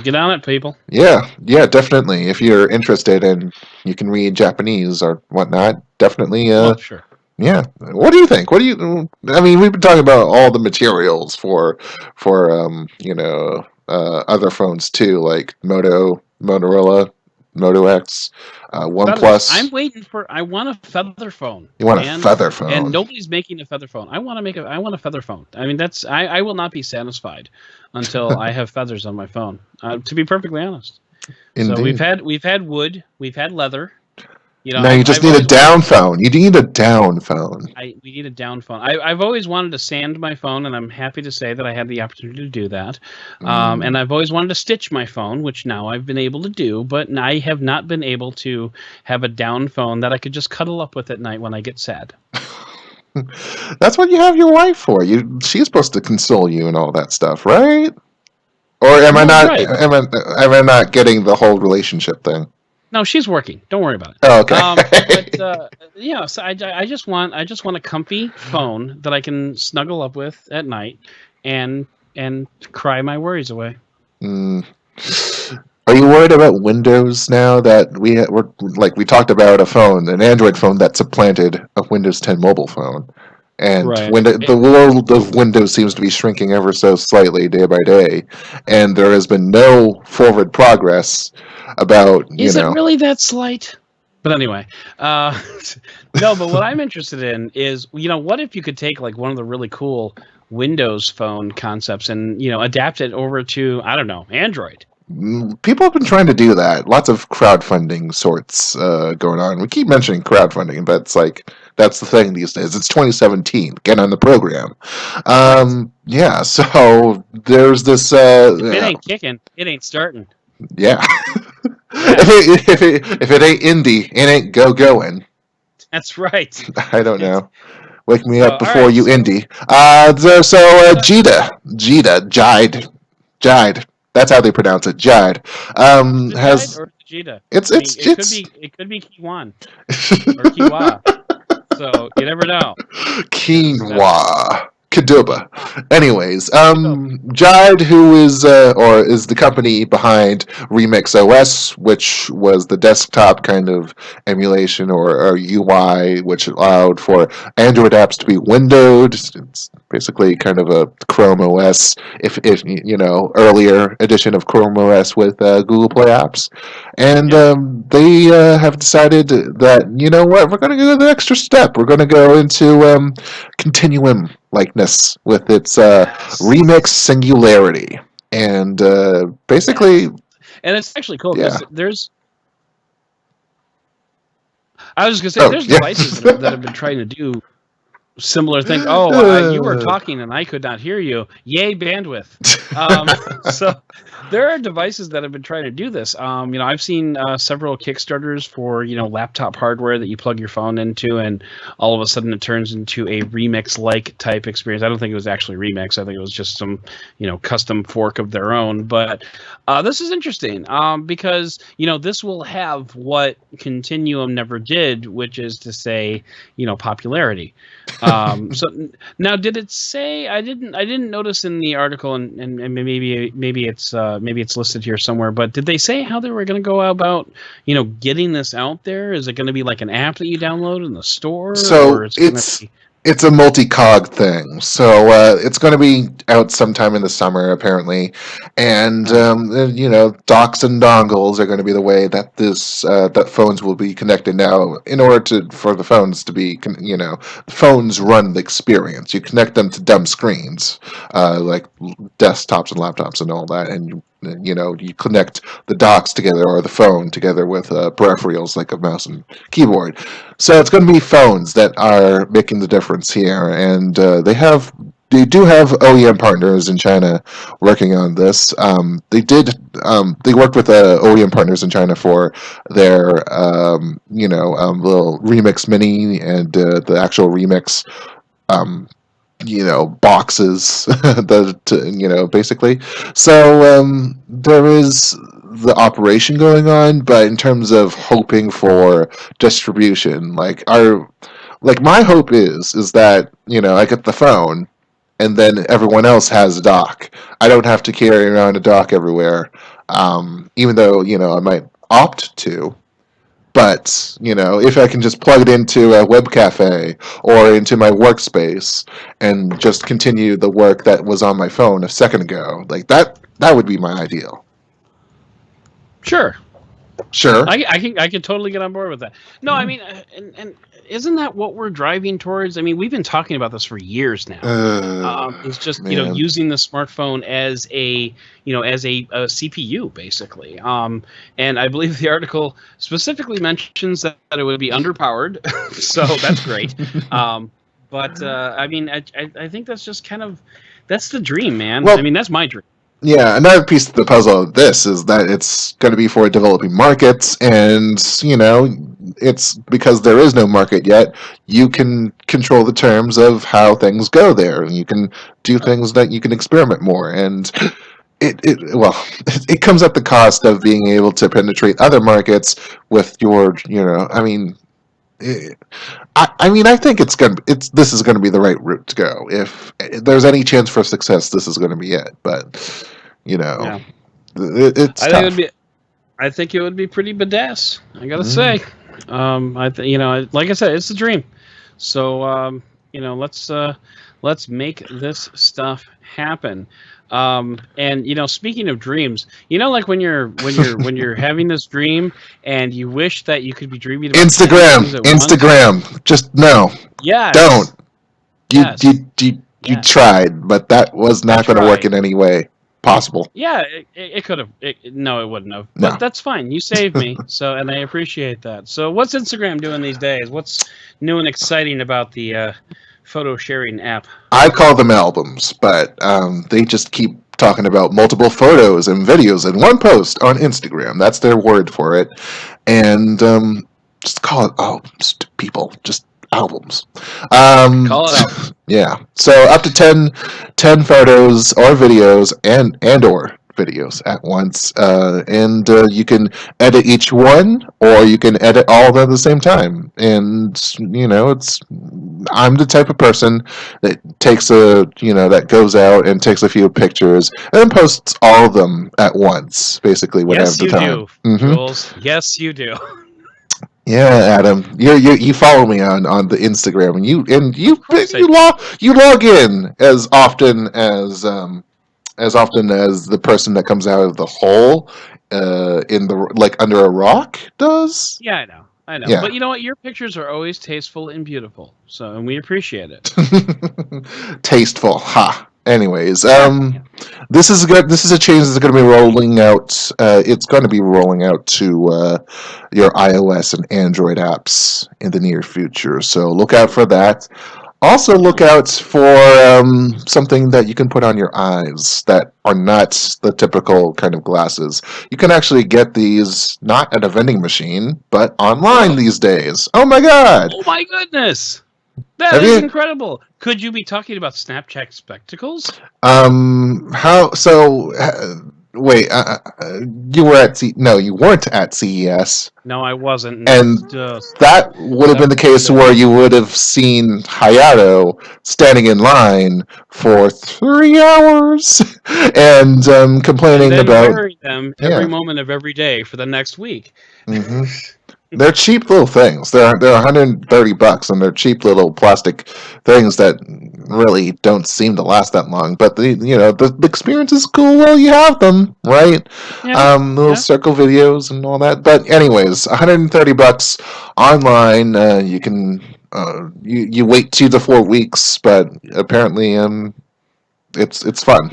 get on it, people. Yeah, definitely. If you're interested and you can read Japanese or whatnot, definitely. Sure. Yeah. What do you think? I mean, we've been talking about all the materials for other phones too, like Motorola, Moto X, OnePlus. I want a feather phone. You want a feather phone, and nobody's making a feather phone. I want a feather phone. I mean, I will not be satisfied until I have feathers on my phone. To be perfectly honest. Indeed. So we've had wood, we've had leather. Now you just need a down phone. You need a down phone. We need a down phone. I've always wanted to sand my phone, and I'm happy to say that I had the opportunity to do that. And I've always wanted to stitch my phone, which now I've been able to do, but I have not been able to have a down phone that I could just cuddle up with at night when I get sad. That's what you have your wife for. She's supposed to console you and all that stuff, right? Or am I not? Right. Am I not getting the whole relationship thing? No, she's working. Don't worry about it. Oh, okay. So I just want a comfy phone that I can snuggle up with at night and cry my worries away. Are you worried about Windows now that we talked about an Android phone that supplanted a Windows 10 mobile phone? And right. The world of Windows seems to be shrinking ever so slightly day by day, and there has been no forward progress about, Is it really that slight? But anyway, no, but what I'm interested in is, what if you could take like one of the really cool Windows phone concepts and, adapt it over to, I don't know, Android? People have been trying to do that. Lots of crowdfunding sorts going on. We keep mentioning crowdfunding, but it's like, that's the thing these days. It's 2017. Get on the program. Yeah, so there's this... if it ain't kicking, it ain't starting. Yeah. If it ain't indie, it ain't going. That's right. I don't know. Wake me up before you indie. Jide. That's how they pronounce it. Jide. Has Jide or Jida? It could be Kiwan or Kiwa. So you never know. Quinoa. Kaduba. Anyways, Jide, who is the company behind Remix OS, which was the desktop kind of emulation or UI, which allowed for Android apps to be windowed. It's basically kind of a Chrome OS, if earlier edition of Chrome OS with Google Play apps. And they have decided that, we're going to go the extra step. We're going to go into Continuum likeness with its Remix Singularity. And basically... And it's actually cool because there's... I was just going to say, there's devices that have been trying to do similar things. You were talking and I could not hear you. Yay, bandwidth. So there are devices that have been trying to do this. I've seen several Kickstarters for, laptop hardware that you plug your phone into, and all of a sudden it turns into a Remix-like type experience. I don't think it was actually Remix. I think it was just some, custom fork of their own. But this is interesting because, this will have what Continuum never did, which is to say, popularity. So now, did it say? I didn't notice in the article, and maybe it's listed here somewhere. But did they say how they were going to go about getting this out there? Is it going to be like an app that you download in the store? So or it's going to be it's a multi-cog thing, so it's going to be out sometime in the summer, apparently. And docks and dongles are going to be the way that that phones will be connected now. In order for the phones to be, phones run the experience. You connect them to dumb screens, like desktops and laptops and all that, and you connect the docks together or the phone together with peripherals like a mouse and keyboard. So it's going to be phones that are making the difference here, and they do have OEM partners in China working on this. They worked with OEM partners in China for their little Remix Mini and the actual Remix boxes basically. So there is the operation going on, but in terms of hoping for distribution, my hope is that I get the phone and then everyone else has a dock. I don't have to carry around a dock everywhere, even though I might opt to. But if I can just plug it into a web cafe or into my workspace and just continue the work that was on my phone a second ago, like that would be my ideal. Sure. I can totally get on board with that. No, I mean, and isn't that what we're driving towards? I mean, we've been talking about this for years now. It's just using the smartphone as a CPU basically. And I believe the article specifically mentions that it would be underpowered, so that's great. But I mean, I think that's just that's the dream, man. Well, I mean, that's my dream. Yeah, another piece of the puzzle of this is that it's going to be for developing markets, and it's because there is no market yet. You can control the terms of how things go there, and you can do things that you can experiment more. And it comes at the cost of being able to penetrate other markets with your, I mean. I think this is going to be the right route to go. If there's any chance for success, this is going to be it. But it's tough. I think it would be pretty badass. I gotta say, like I said, it's a dream. So let's make this stuff happen. And speaking of dreams, like when you're having this dream and you wish that you could be dreaming about Instagram. Just no. Yeah. Don't. You tried, but that was not going to work in any way possible. Yeah, it could have. No, it wouldn't have. But that's fine. You saved me, and I appreciate that. So, what's Instagram doing these days? What's new and exciting about the photo sharing app? I call them albums, but they just keep talking about multiple photos and videos in one post on Instagram. That's their word for it. And just call it albums, people. Just albums. Call it albums. Yeah. So up to 10 photos or videos and or videos at once, and you can edit each one, or you can edit all of them at the same time. And I'm the type of person that takes that goes out and takes a few pictures and then posts all of them at once, basically when I have the time. Jules. Yes, you do. Yeah, Adam, you follow me on the Instagram, and you log in as often as the person that comes out of the hole under a rock does. Yeah, I know. Yeah. But you know what? Your pictures are always tasteful and beautiful, and we appreciate it. Tasteful, ha. Anyways, this is good. This is a change that's going to be rolling out. It's going to be rolling out to your iOS and Android apps in the near future. So look out for that. Also, look out for something that you can put on your eyes that are not the typical kind of glasses. You can actually get these not at a vending machine, but online these days. Oh my god! Oh my goodness! That is incredible. Could you be talking about Snapchat spectacles? How so? Wait, you were at you weren't at CES. No, I wasn't. And that would have been the case where you would have seen Hayato standing in line for 3 hours and complaining and then about wearing them every moment of every day for the next week. Mm-hmm. They're cheap little things. They're $130, and they're cheap little plastic things that really don't seem to last that long. But the experience is cool while you have them, right? Yeah, Little yeah. circle videos and all that. But anyways, $130 online. You can you wait 2 to 4 weeks, but apparently it's fun.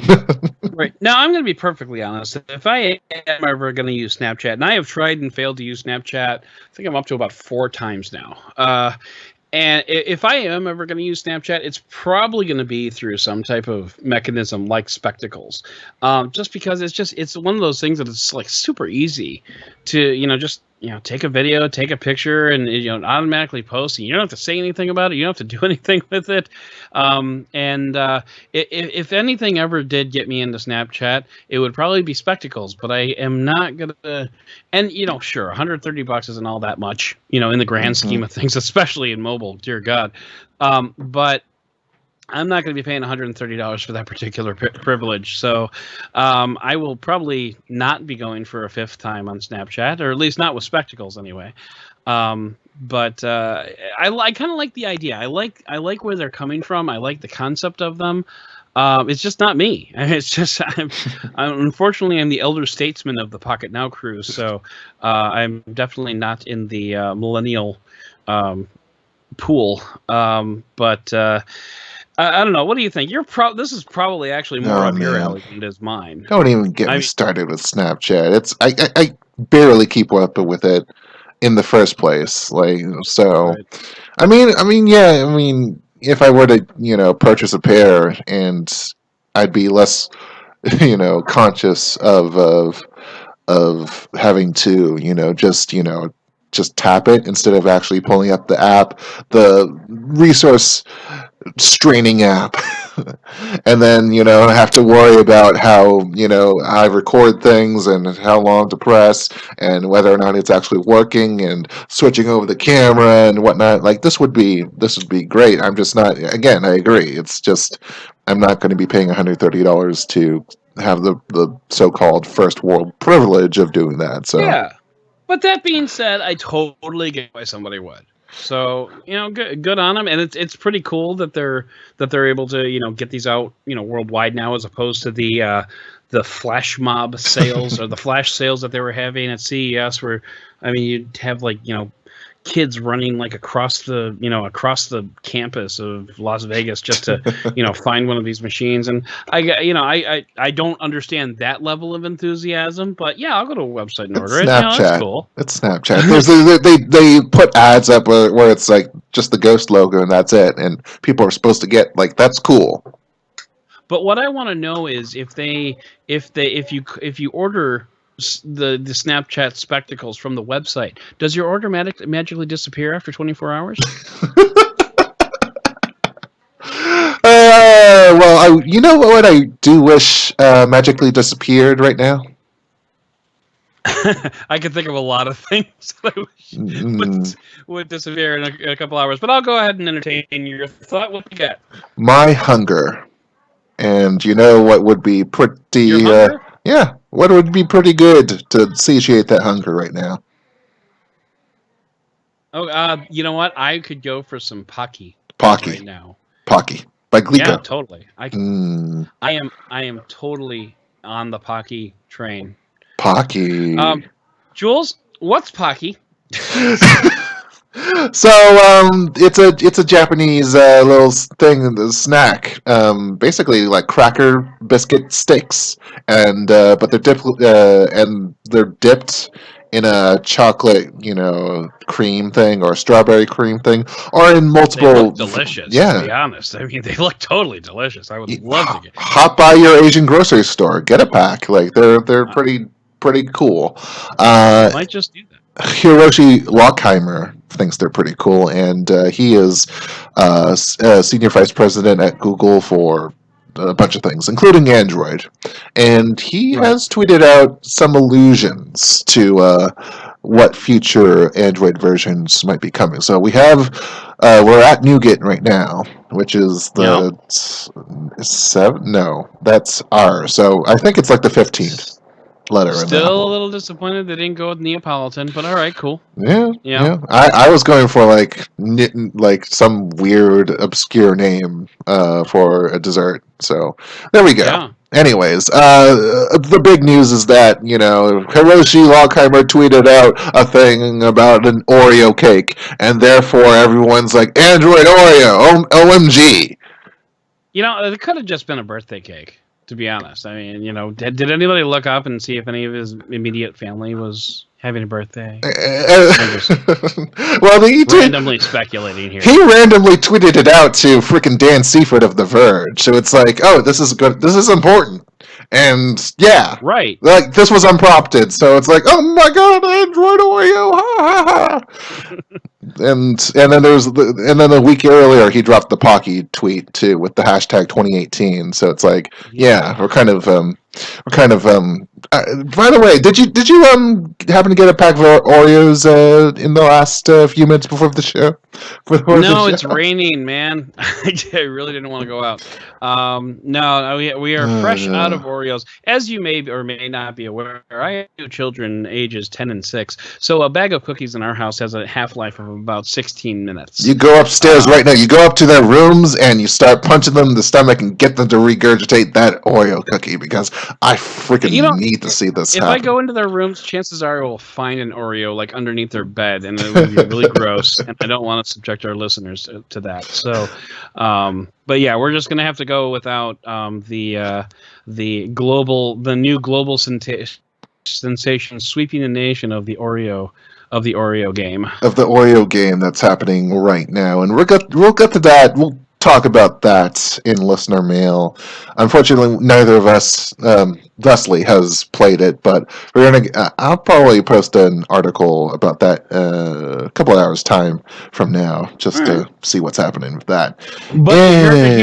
Right. Now, I'm going to be perfectly honest. If I am ever going to use Snapchat, and I have tried and failed to use Snapchat, I think I'm up to about 4 times now. And if I am ever going to use Snapchat, it's probably going to be through some type of mechanism like spectacles. Just because it's one of those things that it's like super easy to, just take a video, take a picture, and automatically post, and you don't have to say anything about it. You don't have to do anything with it. If anything ever did get me into Snapchat, it would probably be spectacles. But I am not gonna. And sure, $130 isn't all that much, in the grand scheme of things, especially in mobile. Dear God, but I'm not going to be paying $130 for that particular privilege. So I will probably not be going for a 5th time on Snapchat, or at least not with spectacles anyway. But I kind of like the idea. I like where they're coming from. I like the concept of them. It's just not me. It's just unfortunately I'm the elder statesman of the Pocketnow crew, so I'm definitely not in the millennial pool. But I don't know. What do you think? This is probably actually more up your alley than it is mine. Don't even get me started with Snapchat. I barely keep up with it in the first place. Right. I mean, yeah. I mean, if I were to purchase a pair, and I'd be less conscious of having to just tap it instead of actually pulling up the app, the resource straining app. And then have to worry about how I record things and how long to press and whether or not it's actually working and switching over the camera and whatnot. Like this would be great. I'm just not. Again, I agree. It's just I'm not going to be paying $130 to have the so-called first world privilege of doing that. So yeah. But that being said, I totally get why somebody would. So good on them, and it's pretty cool that they're able to get these out worldwide now, as opposed to the flash mob sales or the flash sales that they were having at CES, where you'd have kids running across the campus of Las Vegas just to find one of these machines. And I don't understand that level of enthusiasm, but yeah, I'll go to a website and order it. That's cool. It's Snapchat. they put ads up where it's like just the ghost logo and that's it, and people are supposed to get that's cool. But what I want to know is if you order the Snapchat spectacles from the website, does your order magically disappear after 24 hours? Well, you know what I do wish magically disappeared right now? I can think of a lot of things that I wish would disappear in a couple hours, but I'll go ahead and entertain your thought. What you got? My hunger. And what would be pretty... Your hunger? Yeah, what would be pretty good to satiate that hunger right now? Oh, you know what? I could go for some Pocky right now. Pocky. By Glico. Yeah, totally. I am totally on the Pocky train. Pocky. Jules, what's Pocky? So it's a Japanese little thing, the snack. Basically like cracker biscuit sticks, and but they're dipped in a chocolate, cream thing or strawberry cream thing, or in multiple. They look delicious. Yeah, to be honest, they look totally delicious. I would love to get. Hop by your Asian grocery store, get a pack. They're pretty cool. I might just do that. Hiroshi Lockheimer thinks they're pretty cool, and he is senior vice president at Google for a bunch of things, including Android. And he has tweeted out some allusions to what future Android versions might be coming. So we're at Nougat right now, which is the 7. No, that's R. So I think it's like the 15th. letter in the Still a apple. little disappointed they didn't go with Neapolitan, but all right, cool. Yeah, Yeah. yeah. I was going for like some weird obscure name for a dessert. So there we go. Yeah. Anyways, the big news is that Hiroshi Lockheimer tweeted out a thing about an Oreo cake, and therefore everyone's like Android Oreo, OMG. It could have just been a birthday cake, to be honest. I mean, did anybody look up and see if any of his immediate family was having a birthday? I'm just Well, randomly speculating here. He randomly tweeted it out to freaking Dan Seifert of The Verge, so it's like, oh, this is good. This is important, and yeah, Right. like this was unprompted, so it's like, oh my god, Android Oreo, ha ha ha. And then a week earlier he dropped the Pocky tweet too with the hashtag 2018. So it's like, yeah, we're kind of by the way, did you happen to get a pack of Oreos in the last few minutes before the show? No, it's raining, man. I really didn't want to go out. No, we are fresh out of Oreos. As you may or may not be aware, I have 2 children ages 10 and 6. So a bag of cookies in our house has a half-life of about 16 minutes. You go upstairs right now. You go up to their rooms and you start punching them in the stomach and get them to regurgitate that Oreo cookie because I freaking need to see this happen. If I go into their rooms, chances are I will find an Oreo like underneath their bed, and it will be really gross. And I don't want to subject our listeners to that. So, but yeah, we're just gonna have to go without the new global sensation sweeping the nation of the Oreo game. Of the Oreo game that's happening right now, and we'll get to that. We'll talk about that in listener mail. Unfortunately, neither of us, Leslie, has played it, but we're gonna. I'll probably post an article about that a couple of hours time from now, just to see what's happening with that. But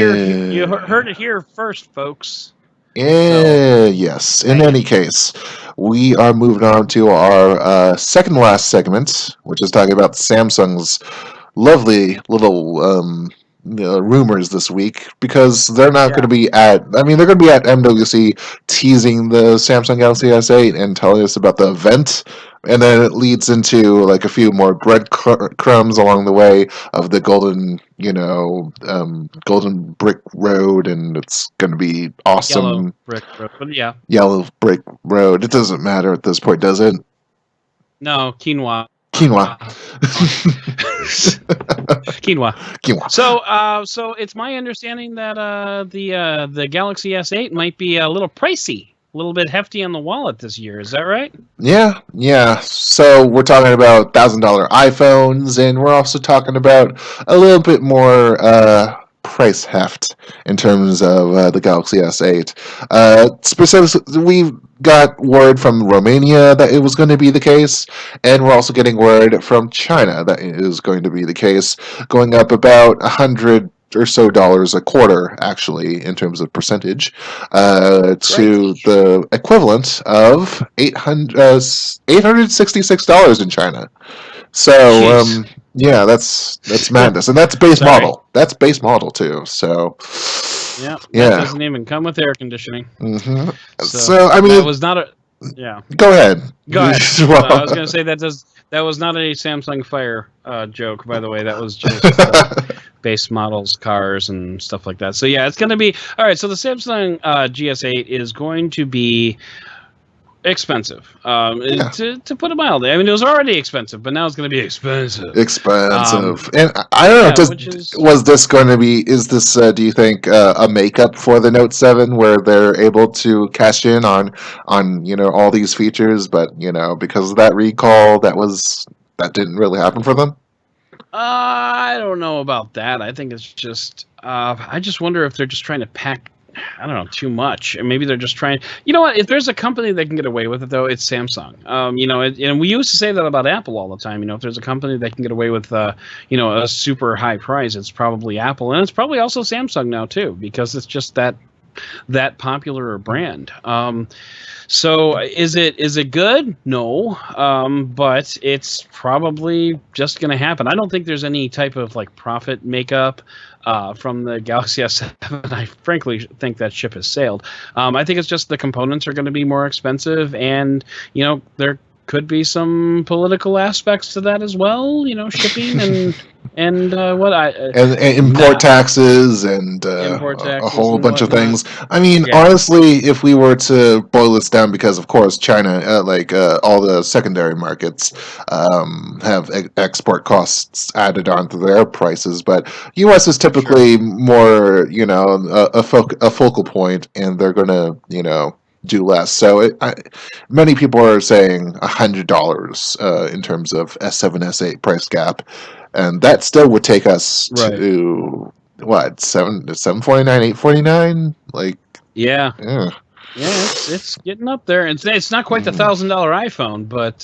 you heard it here first, folks. Yes. In any case, we are moving on to our second last segment, which is talking about Samsung's lovely little rumors this week, because they're not going to be at. I mean, they're going to be at MWC teasing the Samsung Galaxy S8 and telling us about the event. And then it leads into like a few more breadcrumbs along the way of the golden brick road, and it's going to be awesome. Yellow brick road, but yeah. Yellow brick road. It doesn't matter at this point, does it? No, quinoa. Quinoa. So it's my understanding that the Galaxy S8 might be a little pricey. A little bit hefty on the wallet this year, is that right? Yeah. So we're talking about $1,000 iPhones, and we're also talking about a little bit more price heft in terms of the Galaxy S8. Specifically, we've got word from Romania that it was going to be the case, and we're also getting word from China that it is going to be the case, going up about $100 or so a quarter, actually, in terms of percentage, to the equivalent of $866 in China. So, yeah, that's madness, and that's base model. That's base model too. So, yeah, that doesn't even come with air conditioning. Mm-hmm. So, I mean, that was not a. Yeah. Go ahead. I was going to say that was not a Samsung Fire joke, by the way. That was just base models, cars, and stuff like that. So yeah, it's going to be all right. So the Samsung GS8 is going to be expensive, to put it mildly. I mean, it was already expensive, but now it's going to be expensive. And I don't know. Was this going to be? Is this? Do you think a makeup for the Note 7, where they're able to cash in on all these features, but because of that recall, that didn't really happen for them? I don't know about that. I think it's just. I just wonder if they're just trying to pack. I don't know, too much. Maybe they're just trying. You know what? If there's a company that can get away with it, though, it's Samsung. And we used to say that about Apple all the time. If there's a company that can get away with, a super high price, it's probably Apple, and it's probably also Samsung now too, because it's just that that popular a brand. So is it good? No, but it's probably just going to happen. I don't think there's any type of like profit makeup from the Galaxy S7. I frankly think that ship has sailed. I think it's just the components are going to be more expensive, and there could be some political aspects to that as well. Shipping and import taxes and import a taxes whole and bunch of whatnot. things. I mean, Yeah. honestly, if we were to boil this down, because of course China, all the secondary markets, have export costs added onto their prices, but U.S. is typically more, a focal point, and they're gonna, do less. So many people are saying $100 in terms of S7 S8 price gap, and that still would take us Right. to what, 749, 849, like. Yeah. Yeah. Yeah, it's getting up there. It's not quite the $1,000 iPhone, but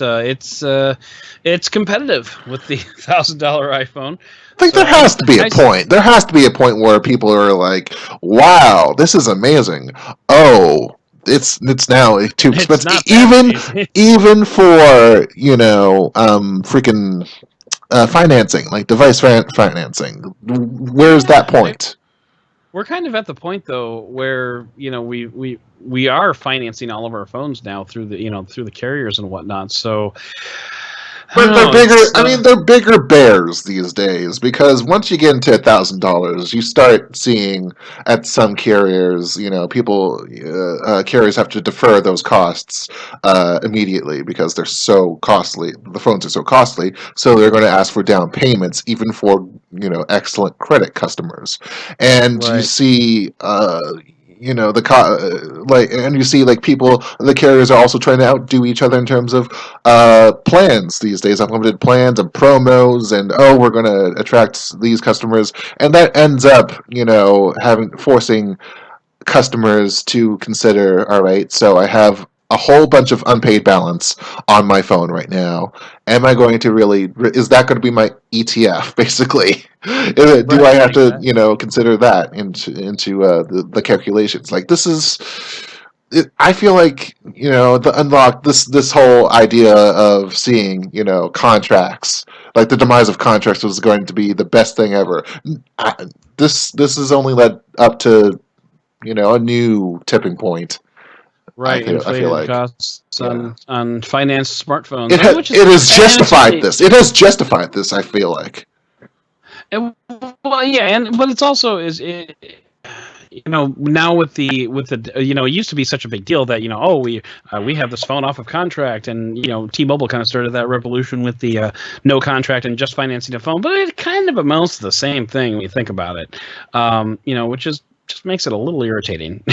it's competitive with the $1,000 iPhone. I think there has to be a point. There has to be a point where people are like, "Wow, this is amazing." Oh, it's now too expensive, even for freaking financing, like device financing. Where's that point? We're kind of at the point though where we are financing all of our phones now through the carriers and whatnot. So. But they're bigger. They're bigger bears these days, because once you get into $1,000, you start seeing at some carriers, carriers have to defer those costs immediately because they're so costly. The phones are so costly, so they're going to ask for down payments, even for excellent credit customers. And you see. And you see the carriers are also trying to outdo each other in terms of plans these days, unlimited plans and promos, and we're going to attract these customers, and that ends up forcing customers to consider, all right, so I have a whole bunch of unpaid balance on my phone right now. Am I going to is that going to be my ETF, basically? Do I have to, consider that into the calculations? Like, this is, I feel like, the unlock, this whole idea of seeing, contracts, like the demise of contracts was going to be the best thing ever. This has only led up to a new tipping point. Right, inflated costs on financed smartphones. It has justified this. It has justified this, I feel like. Well, yeah, but it's also now with the it used to be such a big deal that we have this phone off of contract, and T-Mobile kind of started that revolution with the no contract and just financing a phone, but it kind of amounts to the same thing when you think about it, which is just makes it a little irritating.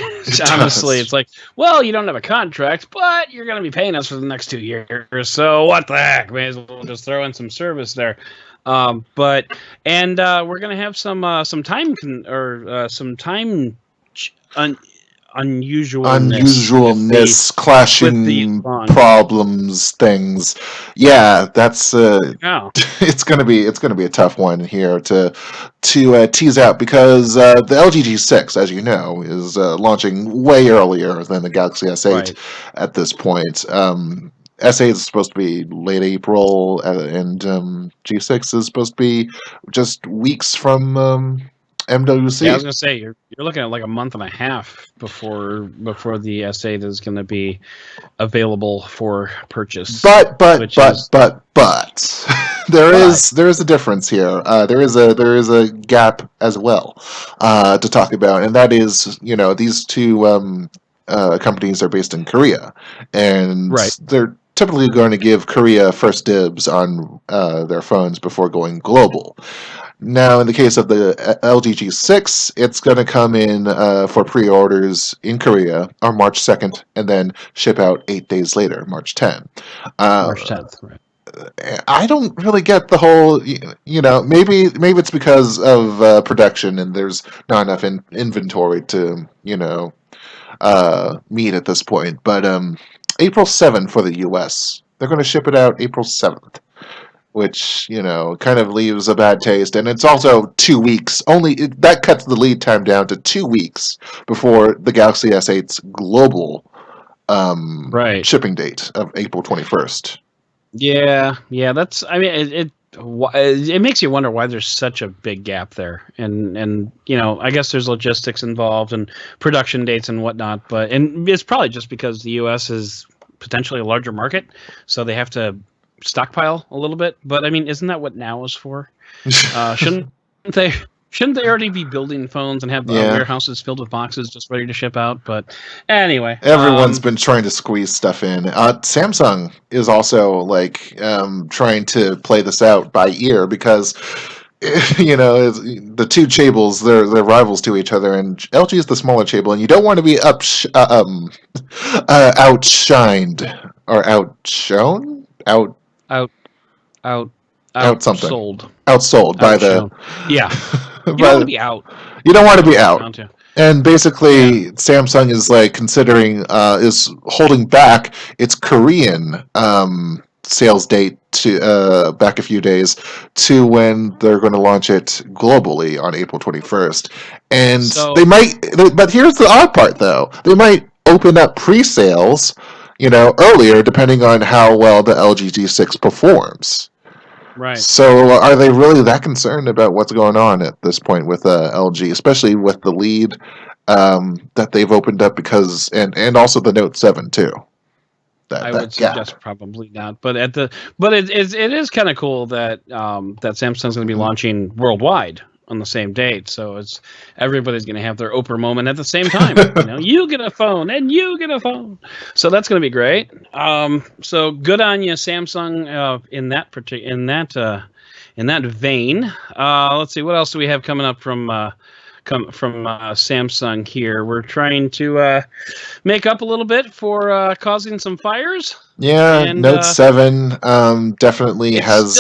Honestly, it's like, well, you don't have a contract, but you're going to be paying us for the next 2 years, so what the heck? May as well just throw in some service there. We're going to have some time unusualness, clashing problems, things. Yeah, that's it's gonna be a tough one here to tease out, because the LG G6, as you know, is launching way earlier than the Galaxy S8 at this point. S8 is supposed to be late April, and G6 is supposed to be just weeks from MWC. Yeah, I was gonna say you're looking at like a month and a half before the S8 is going to be available for purchase. But there is a difference here. There is a gap as well to talk about, and that is, these two companies are based in Korea, and they're typically going to give Korea first dibs on their phones before going global. Now, in the case of the LG G6, it's going to come in for pre-orders in Korea on March 2nd, and then ship out 8 days later, March 10th. March 10th, right. I don't really get the whole, maybe it's because of production and there's not enough inventory to, meet at this point. But April 7th for the US. They're going to ship it out April 7th. which kind of leaves a bad taste. And it's also 2 weeks. That cuts the lead time down to 2 weeks before the Galaxy S8's global Right. shipping date of April 21st. Yeah. That's. I mean, it makes you wonder why there's such a big gap there, and I guess there's logistics involved and production dates and whatnot, and it's probably just because the U.S. is potentially a larger market, so they have to stockpile a little bit. But I mean, isn't that what Now is for? Shouldn't they? Shouldn't they already be building phones and have warehouses filled with boxes just ready to ship out? But anyway, everyone's been trying to squeeze stuff in. Samsung is also trying to play this out by ear because the two chables, they're rivals to each other, and LG is the smaller chable, and you don't want to be outshined or outshone outsold by the you don't want to be out. You don't want to be out. And basically, Samsung is considering is holding back its Korean sales date to back a few days to when they're going to launch it globally on April 21st. And they might, but here's the odd part though. They might open up pre-sales, earlier depending on how well the LG G6 performs. Right. So are they really that concerned about what's going on at this point with LG, especially with the lead that they've opened up and also the Note 7 too? I would suggest probably not, but it is kind of cool that Samsung's going to be launching worldwide on the same date, so everybody's going to have their Oprah moment at the same time. You get a phone and you get a phone, so that's going to be great. So good on you, Samsung. In that vein, let's see what else do we have coming up from Samsung here. We're trying to make up a little bit for causing some fires. Yeah, and, Note 7 definitely has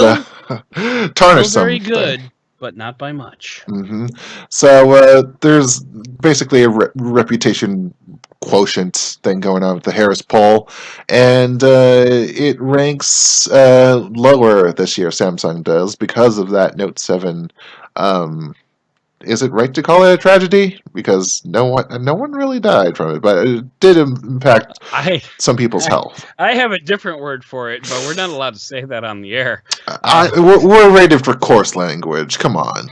tarnished some. Very good, but not by much. Mm-hmm. So there's basically a reputation quotient thing going on with the Harris poll, and it ranks lower this year. Samsung does because of that Note 7. Is it right to call it a tragedy? Because no one really died from it, but it did impact some people's health. I have a different word for it, but we're not allowed to say that on the air. We're rated for coarse language. Come on.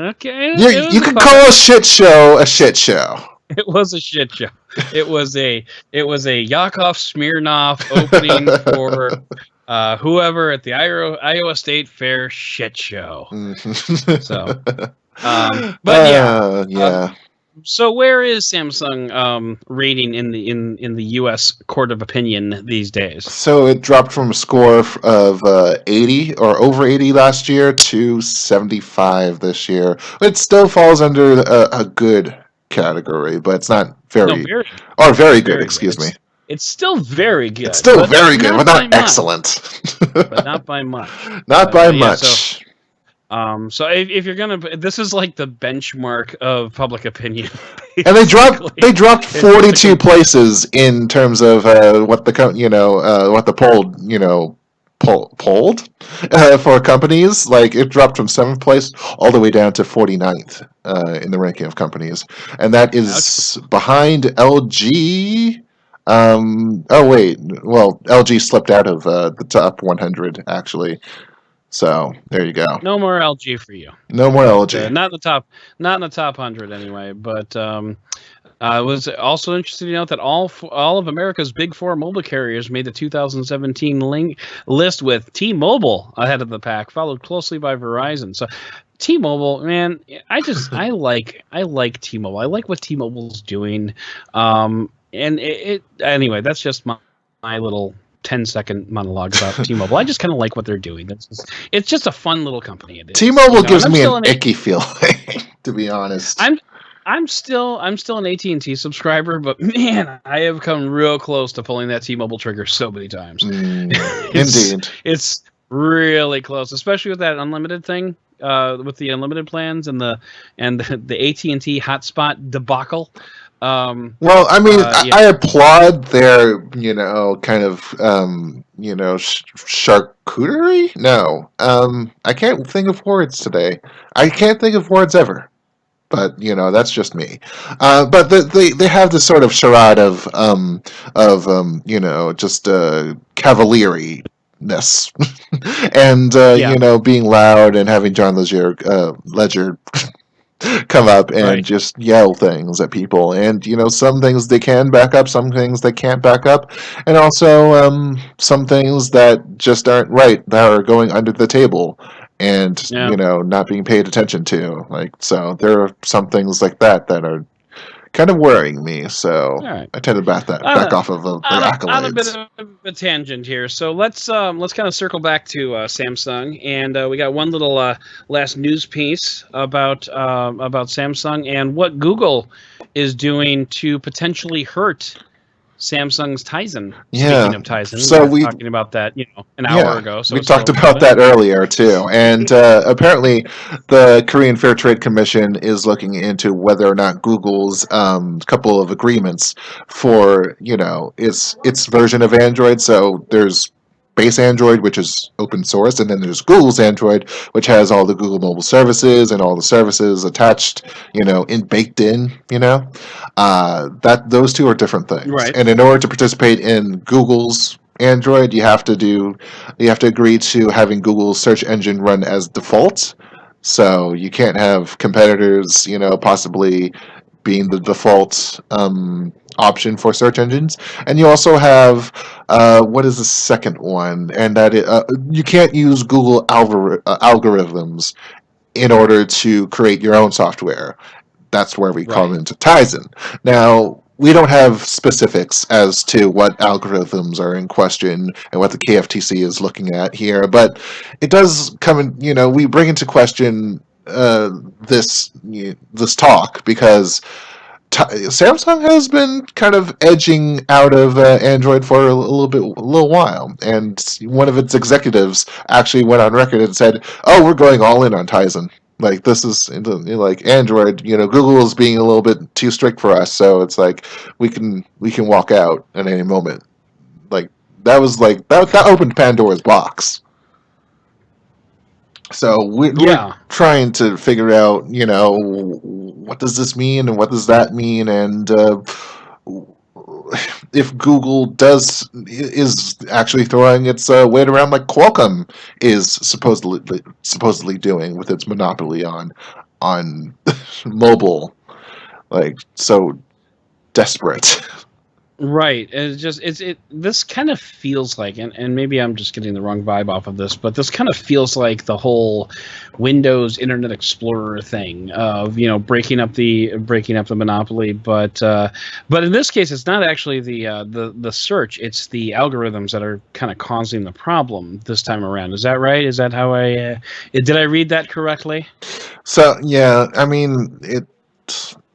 Okay. You could call a shit show a shit show. It was a shit show. It was a Yakov Smirnoff opening for whoever at the Iowa State Fair shit show. So, but yeah. So where is Samsung rating in the U.S. court of opinion these days? So it dropped from a score of 80 or over 80 last year to 75 this year. It still falls under a good category, but it's not very good. Excuse me. It's still very good. It's still very good, but not excellent. But not by much. Not by much. So if you're gonna, this is like the benchmark of public opinion. And they dropped 42 places in terms of what the polled for companies. Like it dropped from 7th place all the way down to 49th in the ranking of companies, and that is behind LG. LG slipped out of the top 100 actually. So there you go. No more LG for you. No more LG. Not in the top 100 anyway. But I was also interested to note that all of America's big four mobile carriers made the 2017 list with T-Mobile ahead of the pack, followed closely by Verizon. So T-Mobile, man, I like T-Mobile. I like what T-Mobile's doing. And anyway, that's just my little 10-second monologue about T-Mobile. I just kind of like what they're doing. It's just a fun little company. It is. T-Mobile gives me an icky feeling, to be honest. I'm still an AT&T subscriber, but man, I have come real close to pulling that T-Mobile trigger so many times. Indeed, it's really close, especially with that unlimited thing, with the unlimited plans and the AT&T hotspot debacle. Well, I mean, Yeah. I applaud their, kind of, charcuterie. No, I can't think of words today. I can't think of words ever. But that's just me. But they have this sort of charade of just cavalry-ness, and Yeah. being loud and having John Ledger come up and Right. just yell things at people. And some things they can back up, some things they can't back up, and also some things that just aren't right, that are going under the table and Yeah. not being paid attention to. Like, so there are some things like that are kind of worrying me. So All right. I tend to back off of their On a bit accolades. of a tangent here, so let's kind of circle back to Samsung, and we got one little last news piece about Samsung and what Google is doing to potentially hurt Samsung's Tizen. Yeah. Speaking of Tizen, So we were we talking about that an hour ago. So we talked about that earlier too, and apparently, the Korean Fair Trade Commission is looking into whether or not Google's couple of agreements for its version of Android. So there's base Android, which is open source, and then there's Google's Android, which has all the Google mobile services and all the services attached, baked in. That those two are different things. Right. And in order to participate in Google's Android, you have to agree to having Google's search engine run as default. So you can't have competitors, possibly being the default option for search engines. And you also have what is the second one? And you can't use Google algorithms in order to create your own software. That's where we come into Tizen. Now, we don't have specifics as to what algorithms are in question and what the KFTC is looking at here, but it does come in, we bring into question this talk because Samsung has been kind of edging out of Android for a little while, and one of its executives actually went on record and said, "Oh, we're going all in on Tizen. Like, this is like Android. Google is being a little bit too strict for us, so it's like we can walk out at any moment." Like, that was like that opened Pandora's box. So we're trying to figure out, what does this mean and what does that mean, and if Google is actually throwing its weight around like Qualcomm is supposedly doing with its monopoly on mobile, like so desperate. Right. This kind of feels like, and maybe I'm just getting the wrong vibe off of this, but this kind of feels like the whole Windows Internet Explorer thing of breaking up the monopoly, but in this case it's not actually the search, it's the algorithms that are kind of causing the problem this time around. Is that right? Is that how did I read that correctly? So yeah, I mean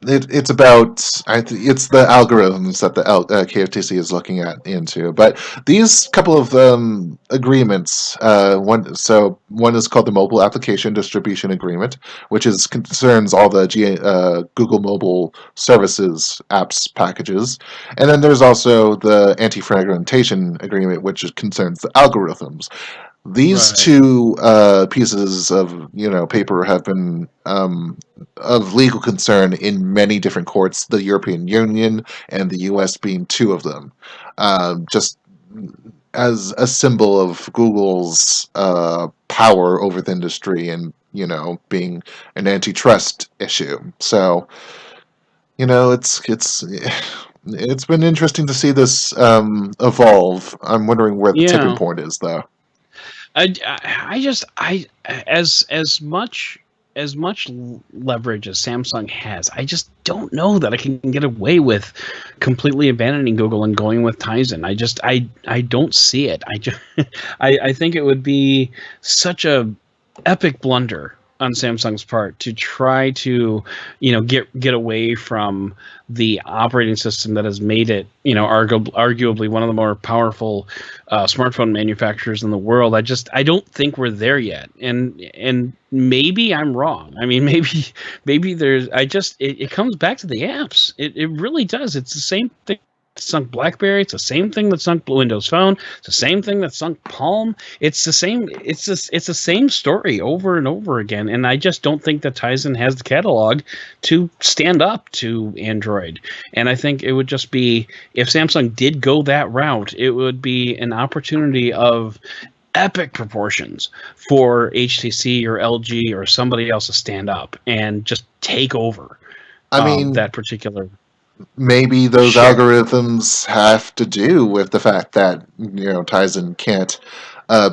it's about it's the algorithms that the KFTC is looking into. But these couple of agreements, one is called the Mobile Application Distribution Agreement, which concerns all the Google Mobile Services apps packages, and then there's also the Anti-Fragmentation Agreement, which concerns the algorithms. These two pieces of paper have been of legal concern in many different courts, the European Union and the U.S. being two of them, just as a symbol of Google's power over the industry and being an antitrust issue. So it's been interesting to see this evolve. I'm wondering where the tipping point is, though. As much leverage as Samsung has, I just don't know that I can get away with completely abandoning Google and going with Tizen. I don't see it. I think it would be such a epic blunder on Samsung's part to try to, get away from the operating system that has made it, arguably one of the more powerful smartphone manufacturers in the world. I don't think we're there yet, and maybe I'm wrong. I mean, maybe there's. It comes back to the apps. It really does. It's the same thing that sunk BlackBerry. It's the same thing that sunk Windows Phone. It's the same thing that sunk Palm. It's the same. It's the same story over and over again. And I just don't think that Tizen has the catalog to stand up to Android. And I think it would just be, if Samsung did go that route, it would be an opportunity of epic proportions for HTC or LG or somebody else to stand up and just take over. I mean, that particular. Maybe those Sure. algorithms have to do with the fact that Tizen can't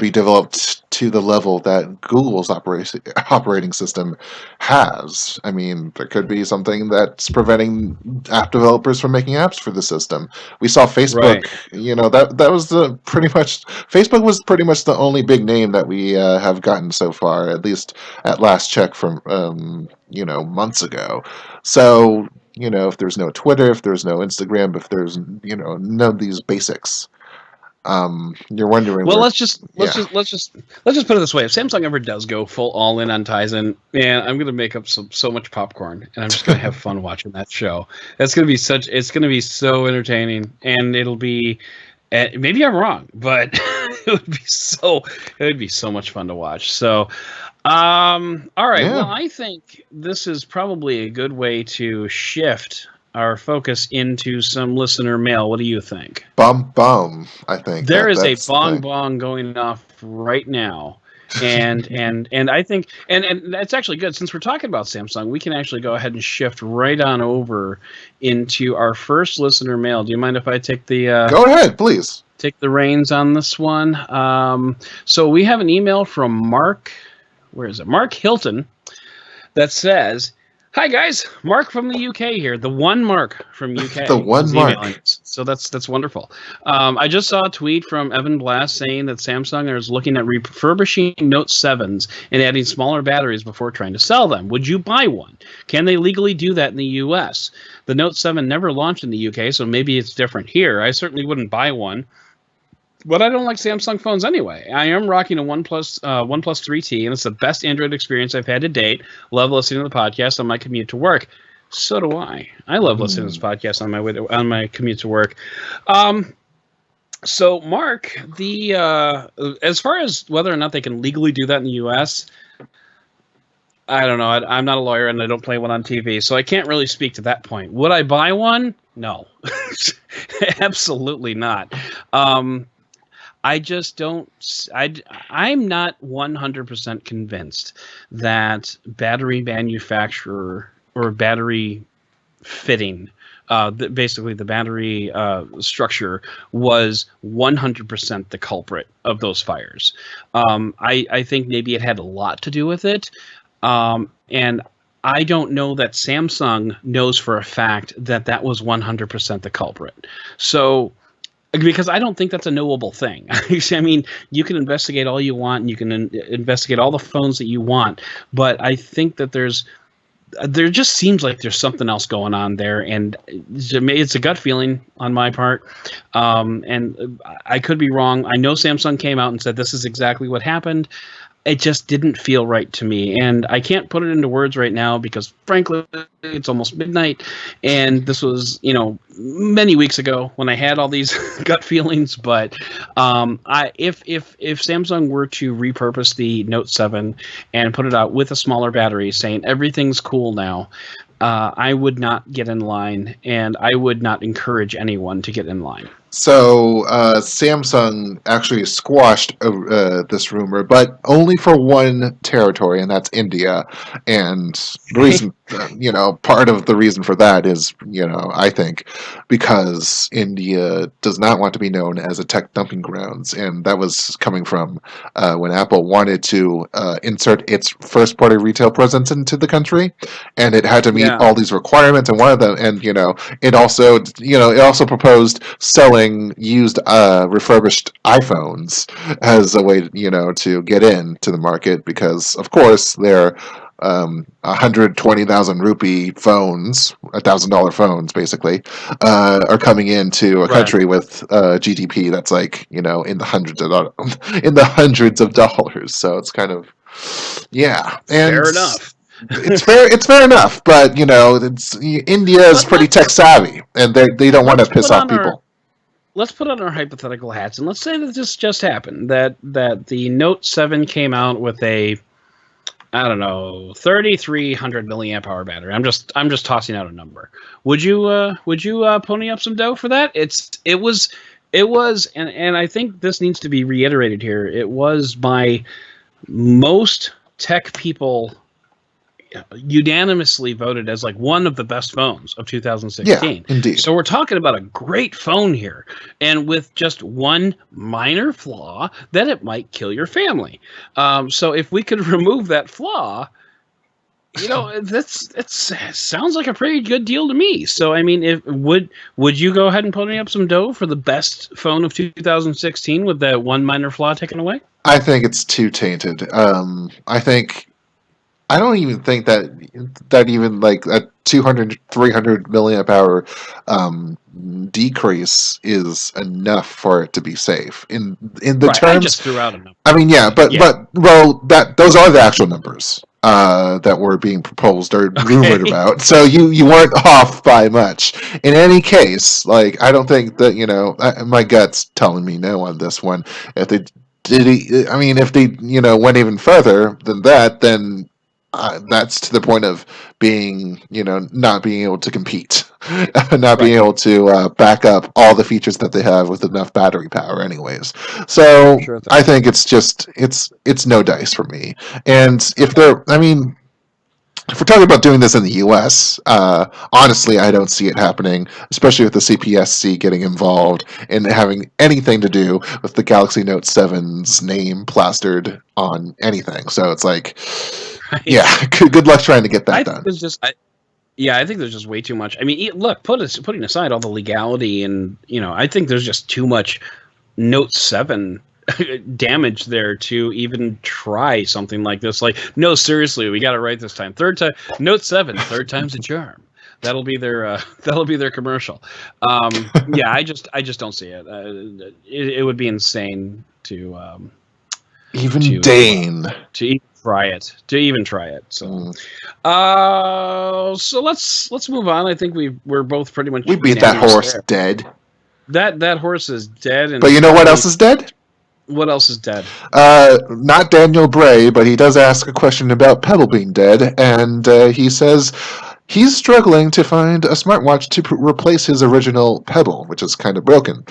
be developed to the level that Google's operating system has. I mean, there could be something that's preventing app developers from making apps for the system. We saw Facebook. Right. That was Facebook was pretty much the only big name that we have gotten so far, at least at last check from months ago. So if there's no Twitter, if there's no Instagram, if there's none of these basics, you're wondering. Well, where, let's just put it this way: if Samsung ever does go full all in on Tizen, man, I'm gonna make up so much popcorn, and I'm just gonna have fun watching that show. It's gonna be so entertaining, and it'll be. Maybe I'm wrong, but it would be so much fun to watch. So, all right. Yeah. Well, I think this is probably a good way to shift our focus into some listener mail. What do you think? Bum. I think There is a that's the bong thing. bong going off right now. And I think and that's actually good, since we're talking about Samsung. We can actually go ahead and shift right on over into our first listener mail. Do you mind if I take the Go ahead, please. take the reins on this one? So we have an email from Mark. Where is it? Mark Hilton, that says, "Hi guys, Mark from the UK here. The one Mark from UK. The one is Mark. emailing us. So that's wonderful. I just saw a tweet from Evan Blast saying that Samsung is looking at refurbishing Note 7s and adding smaller batteries before trying to sell them. Would you buy one? Can they legally do that in the US? The Note 7 never launched in the UK, so maybe it's different here. I certainly wouldn't buy one. But I don't like Samsung phones anyway. I am rocking a OnePlus 3T, and it's the best Android experience I've had to date. Love listening to the podcast on my commute to work. So do I. I love listening to this podcast on my commute to work. So, Mark, as far as whether or not they can legally do that in the U.S., I don't know. I'm not a lawyer, and I don't play one on TV, so I can't really speak to that point. Would I buy one? No. Absolutely not. I just don't. I'm not 100% convinced that battery manufacturer or battery fitting, basically the battery structure, was 100% the culprit of those fires. I think maybe it had a lot to do with it, and I don't know that Samsung knows for a fact that was 100% the culprit. So. Because I don't think that's a knowable thing. I mean, you can investigate all you want, and you can investigate all the phones that you want, but I think that there just seems like there's something else going on there, and it's a gut feeling on my part, and I could be wrong. I know Samsung came out and said this is exactly what happened. It just didn't feel right to me, and I can't put it into words right now because, frankly, it's almost midnight, and this was, many weeks ago when I had all these gut feelings. But if Samsung were to repurpose the Note 7 and put it out with a smaller battery, saying everything's cool now, I would not get in line, and I would not encourage anyone to get in line. So Samsung actually squashed this rumor, but only for one territory, and that's India. And the part of the reason for that is, I think, because India does not want to be known as a tech dumping grounds, and that was coming from when Apple wanted to insert its first-party retail presence into the country, and it had to meet Yeah. all these requirements, and one of them, and it also proposed selling used refurbished iPhones as a way, to get into the market because, of course, they're 120,000 rupee phones, $1,000 phones, basically, are coming into a Right. country with GDP that's like in the hundreds of dollars. So it's kind of and Fair enough. it's fair enough, but India is But pretty tech savvy, and they don't want to let's piss put off on our people. let's put on our hypothetical hats and let's say that this just happened, that the Note 7 came out with a, I don't know, 3,300 milliamp hour battery. I'm just tossing out a number. Would you pony up some dough for that? It was and I think this needs to be reiterated here. It was by most tech people unanimously voted as like one of the best phones of 2016. Yeah, indeed. So we're talking about a great phone here, and with just one minor flaw that it might kill your family. So if we could remove that flaw, it sounds like a pretty good deal to me. So I mean, would you go ahead and pony up some dough for the best phone of 2016 with that one minor flaw taken away? I think it's too tainted. I don't even think that even like a 200, 300 milliamp hour decrease is enough for it to be safe in the Right. I terms. just threw out a number. I mean, yeah, but Yeah. those are the actual numbers that were being proposed or rumored Okay. about. So you weren't off by much. In any case, like I don't think that my gut's telling me no on this one. If they if they went even further than that, then that's to the point of being not being able to compete, not being Right. able to back up all the features that they have with enough battery power anyways. So Sure thing. I think it's no dice for me. And Okay. if we're talking about doing this in the US, honestly, I don't see it happening, especially with the CPSC getting involved and having anything to do with the Galaxy Note 7's name plastered on anything. So it's like, Right. yeah, good luck trying to get that I done. think there's just I think there's just way too much. I mean, look, putting aside all the legality and I think there's just too much Note 7 damage there to even try something like this. Like, no, seriously, we got it right this time. Third time, Note 7, third time's a charm. That'll be their commercial. Yeah, I just don't see it. It would be insane to Even to Dane. to even try it. So, so let's move on. I think we're both pretty much We beat that unanimous horse there. dead. That horse is dead. And But you know what else is dead? What else is dead? Not Daniel Bray, but he does ask a question about Pebble being dead, and he says he's struggling to find a smartwatch to replace his original Pebble, which is kind of broken.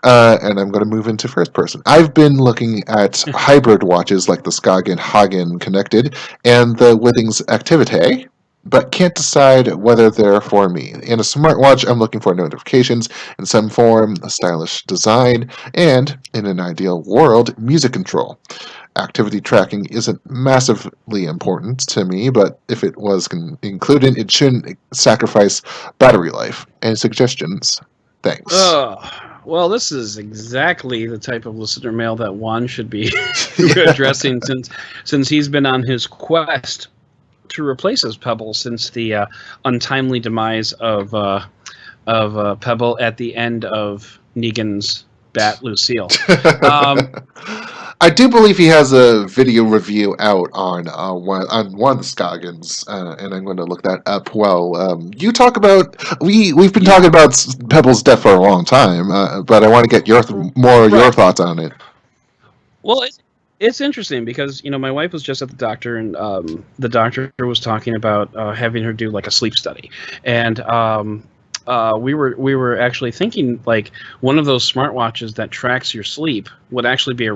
And I'm going to move into first person. I've been looking at hybrid watches like the Skagen Hagen Connected and the Withings Activité, but can't decide whether they're for me. In a smartwatch, I'm looking for notifications in some form, a stylish design, and, in an ideal world, music control. Activity tracking isn't massively important to me, but if it was included, it shouldn't sacrifice battery life. Any suggestions? Thanks. Well, this is exactly the type of listener mail that Juan should be addressing since he's been on his quest to replace his Pebble since the untimely demise of Pebble at the end of Negan's Bat Lucille. I do believe he has a video review out on one of the Scoggins, and I'm going to look that up. Well, you talk about we've been talking about Pebble's death for a long time, but I want to get your thoughts on it. Well, it's interesting because my wife was just at the doctor, and the doctor was talking about having her do like a sleep study, and we were actually thinking like one of those smartwatches that tracks your sleep would actually be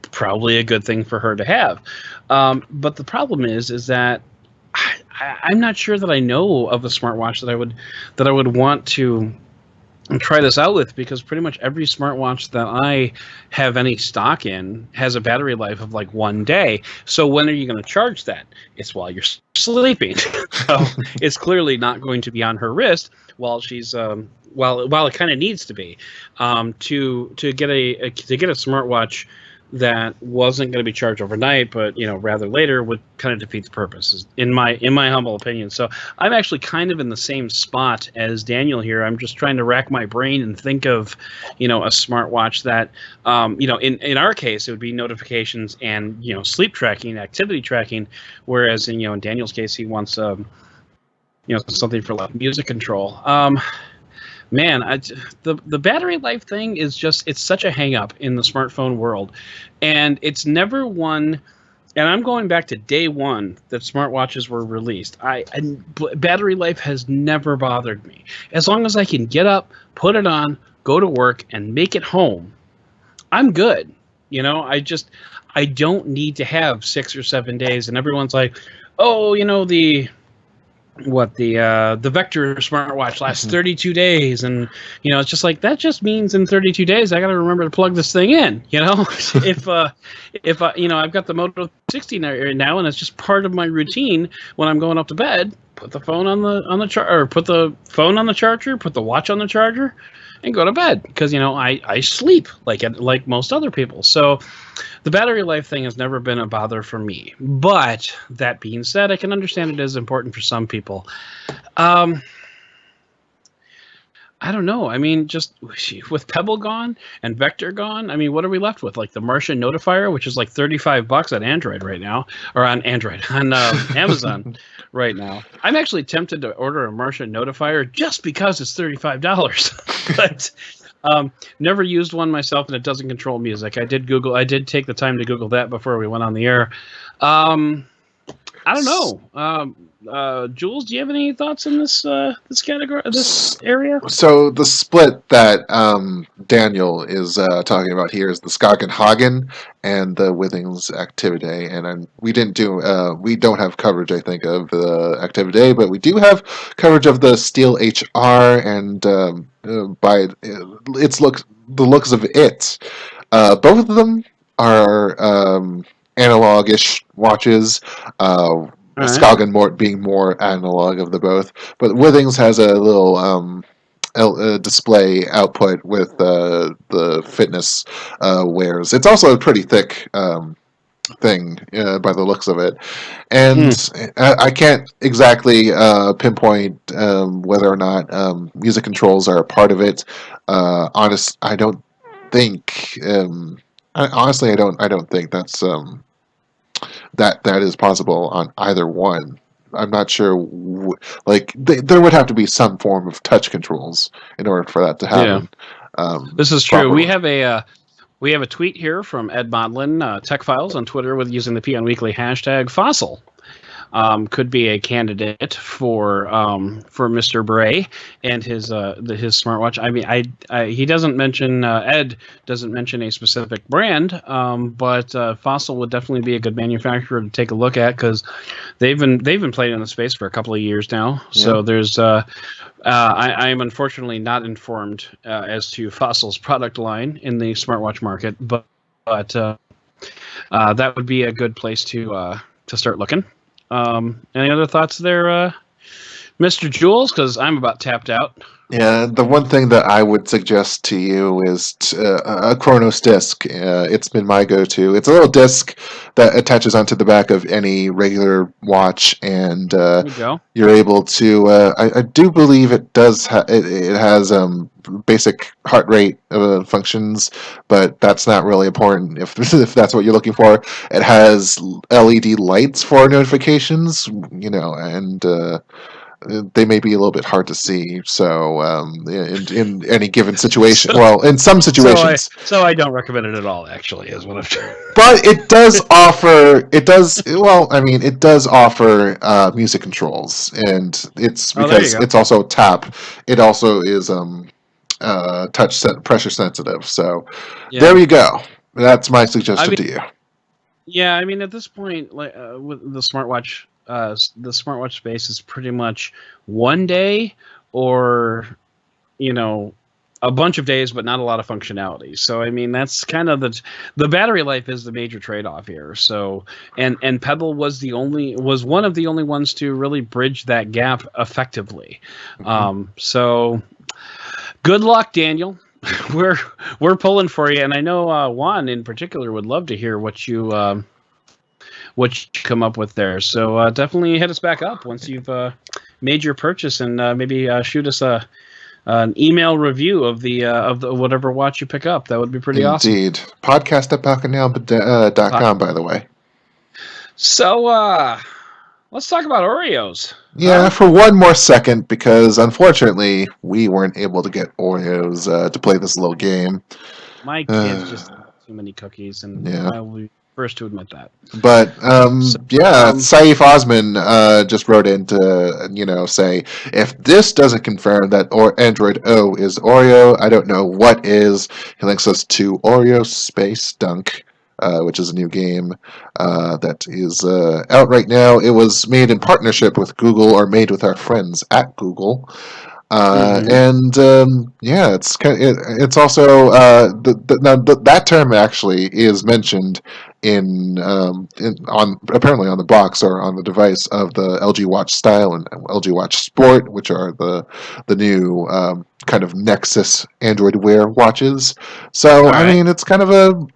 probably a good thing for her to have. But the problem is that I'm not sure that I know of a smartwatch that I would want to try this out with, because pretty much every smartwatch that I have any stock in has a battery life of like 1 day. So when are you going to charge that? It's while you're sleeping. So it's clearly not going to be on her wrist while she's while it kind of needs to be, to get a smartwatch that wasn't going to be charged overnight, but rather later, would kind of defeat the purpose, in my humble opinion. So I'm actually kind of in the same spot as Daniel here. I'm just trying to rack my brain and think of, a smartwatch that, in our case, it would be notifications and sleep tracking, activity tracking, whereas in Daniel's case, he wants something for like music control. Man, the battery life thing is it's such a hang up in the smartphone world, and it's never one. And I'm going back to day one that smartwatches were released. Battery life has never bothered me. As long as I can get up, put it on, go to work, and make it home, I'm good. I don't need to have 6 or 7 days. And everyone's like, oh, the Vector smartwatch lasts 32 days, and it's just like, that just means in 32 days I got to remember to plug this thing in. If I've got the Moto 60 now, and it's just part of my routine when I'm going up to bed. Put the phone on the charger, put the phone on the charger, put the watch on the charger, and go to bed, because I sleep like most other people. So the battery life thing has never been a bother for me. But that being said, I can understand it is important for some people. I don't know. I mean, just with Pebble gone and Vector gone, I mean, what are we left with? Like the Martian Notifier, which is like $35 on Android right now, or on Amazon right now. I'm actually tempted to order a Martian Notifier just because it's $35, but never used one myself, and it doesn't control music. I did take the time to Google that before we went on the air. I don't know. Jules, do you have any thoughts in this category, this area? So the split that Daniel is talking about here is the Skagenhagen and the Withings Activity, and we don't have coverage, I think, of the Activity, but we do have coverage of the Steel HR, and by the looks of it, both of them are analog-ish watches. Right. Skagen being more analog of the both, but Withings has a little display output with the fitness wares. It's also a pretty thick thing by the looks of it, and I can't exactly pinpoint whether or not music controls are a part of it. I don't think. Honestly, I don't think that's that is possible on either one. I'm not sure. There would have to be some form of touch controls in order for that to happen. Yeah. This is true. Properly. We have a tweet here from Ed Modlin, Tech Files on Twitter, with using the Peon Weekly hashtag Fossil. Could be a candidate for Mr. Bray and his smartwatch. I mean, he doesn't mention Ed doesn't mention a specific brand, but Fossil would definitely be a good manufacturer to take a look at, because they've been playing in the space for a couple of years now. Yeah. So there's I am unfortunately not informed as to Fossil's product line in the smartwatch market, but that would be a good place to start looking. Any other thoughts there, Mr. Jules? Because I'm about tapped out. Yeah, the one thing that I would suggest to you is a Chronos disc. It's been my go-to. It's a little disc that attaches onto the back of any regular watch, and you're able to. I do believe it does. It has basic heart rate functions, but that's not really important if that's what you're looking for. It has LED lights for notifications, and they may be a little bit hard to see. So in any given situation, in some situations. So I don't recommend it at all, actually, is what I'm trying. But it does offer. It does offer music controls, and it's because it's also tap. It also is pressure sensitive. So there you go. That's my suggestion to you. Yeah, I mean, at this point, like with the smartwatch, the smartwatch space is pretty much one day or, a bunch of days, but not a lot of functionality. So, I mean, that's kind of the battery life is the major trade-off here. So, and Pebble was one of the only ones to really bridge that gap effectively. So good luck, Daniel. We're pulling for you. And I know Juan in particular would love to hear what you come up with there. So definitely hit us back up once you've made your purchase, and maybe shoot us an email review of the whatever watch you pick up. That would be pretty awesome. Indeed. Podcast at Pocketnow.com, by the way. So let's talk about Oreos. Yeah, for one more second, because unfortunately we weren't able to get Oreos to play this little game. My kids just have too many cookies, and Yeah. I will be first to admit that. But Saif Osman just wrote in to say, if this doesn't confirm that Android O is Oreo, I don't know what is. He links us to Oreo Space Dunk, which is a new game that is out right now. It was made in partnership with Google, or made with our friends at Google. And it's also that term actually is mentioned apparently on the box or on the device of the LG Watch Style and LG Watch Sport, which are the new kind of Nexus Android Wear watches. So I mean, it's kind of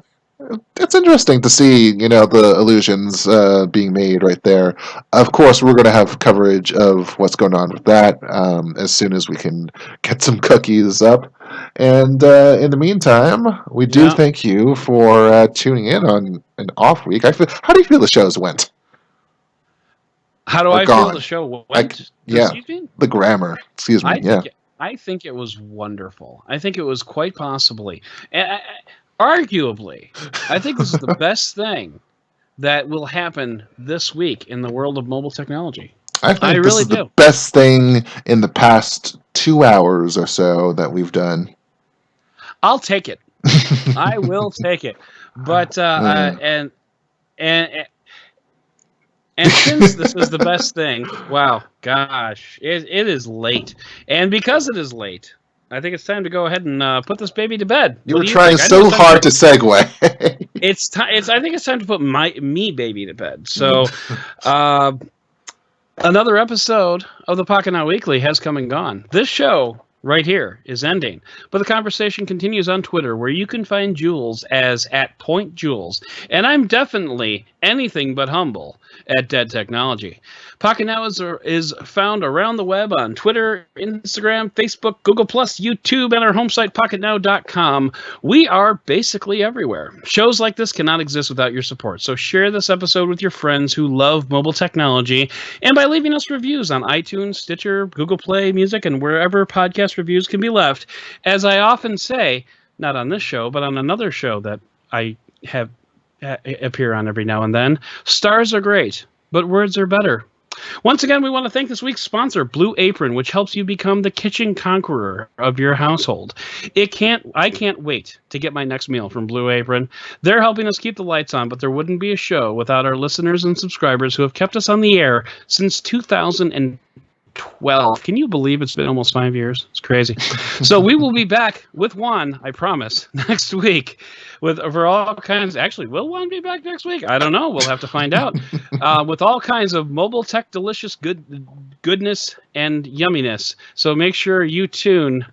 it's interesting to see, the illusions being made right there. Of course, we're going to have coverage of what's going on with that as soon as we can get some cookies up. And in the meantime, we do thank you for tuning in on an off week. How do you feel the shows went? How do I feel the show went? The grammar. Excuse me. I think it was wonderful. I think it was quite possibly. Arguably, I think this is the best thing that will happen this week in the world of mobile technology. I think this is the best thing in the past 2 hours or so that we've done. I'll take it. I will take it. But and since this is the best thing, wow, gosh, it is late, and because it is late, I think it's time to go ahead and put this baby to bed. You were trying so hard to segue. I think it's time to put me baby to bed. So, another episode of the Pocketnow Weekly has come and gone. This show right here is ending, but the conversation continues on Twitter, where you can find Jules as @PointJules, and I'm definitely anything but humble at Dead Technology. Pocketnow is found around the web on Twitter, Instagram, Facebook, Google+, YouTube, and our home site, Pocketnow.com. We are basically everywhere. Shows like this cannot exist without your support, so share this episode with your friends who love mobile technology, and by leaving us reviews on iTunes, Stitcher, Google Play Music, and wherever podcast reviews can be left. As I often say, not on this show, but on another show that I have appear on every now and then, stars are great, but words are better. Once again, we want to thank this week's sponsor, Blue Apron, which helps you become the kitchen conqueror of your household. I can't wait to get my next meal from Blue Apron. They're helping us keep the lights on, but there wouldn't be a show without our listeners and subscribers who have kept us on the air since 2012. Can you believe it's been almost 5 years? It's crazy. So we will be back with Juan, I promise, next week for all kinds. Actually, will Juan be back next week? I don't know. We'll have to find out. With all kinds of mobile tech delicious goodness and yumminess. So make sure you tune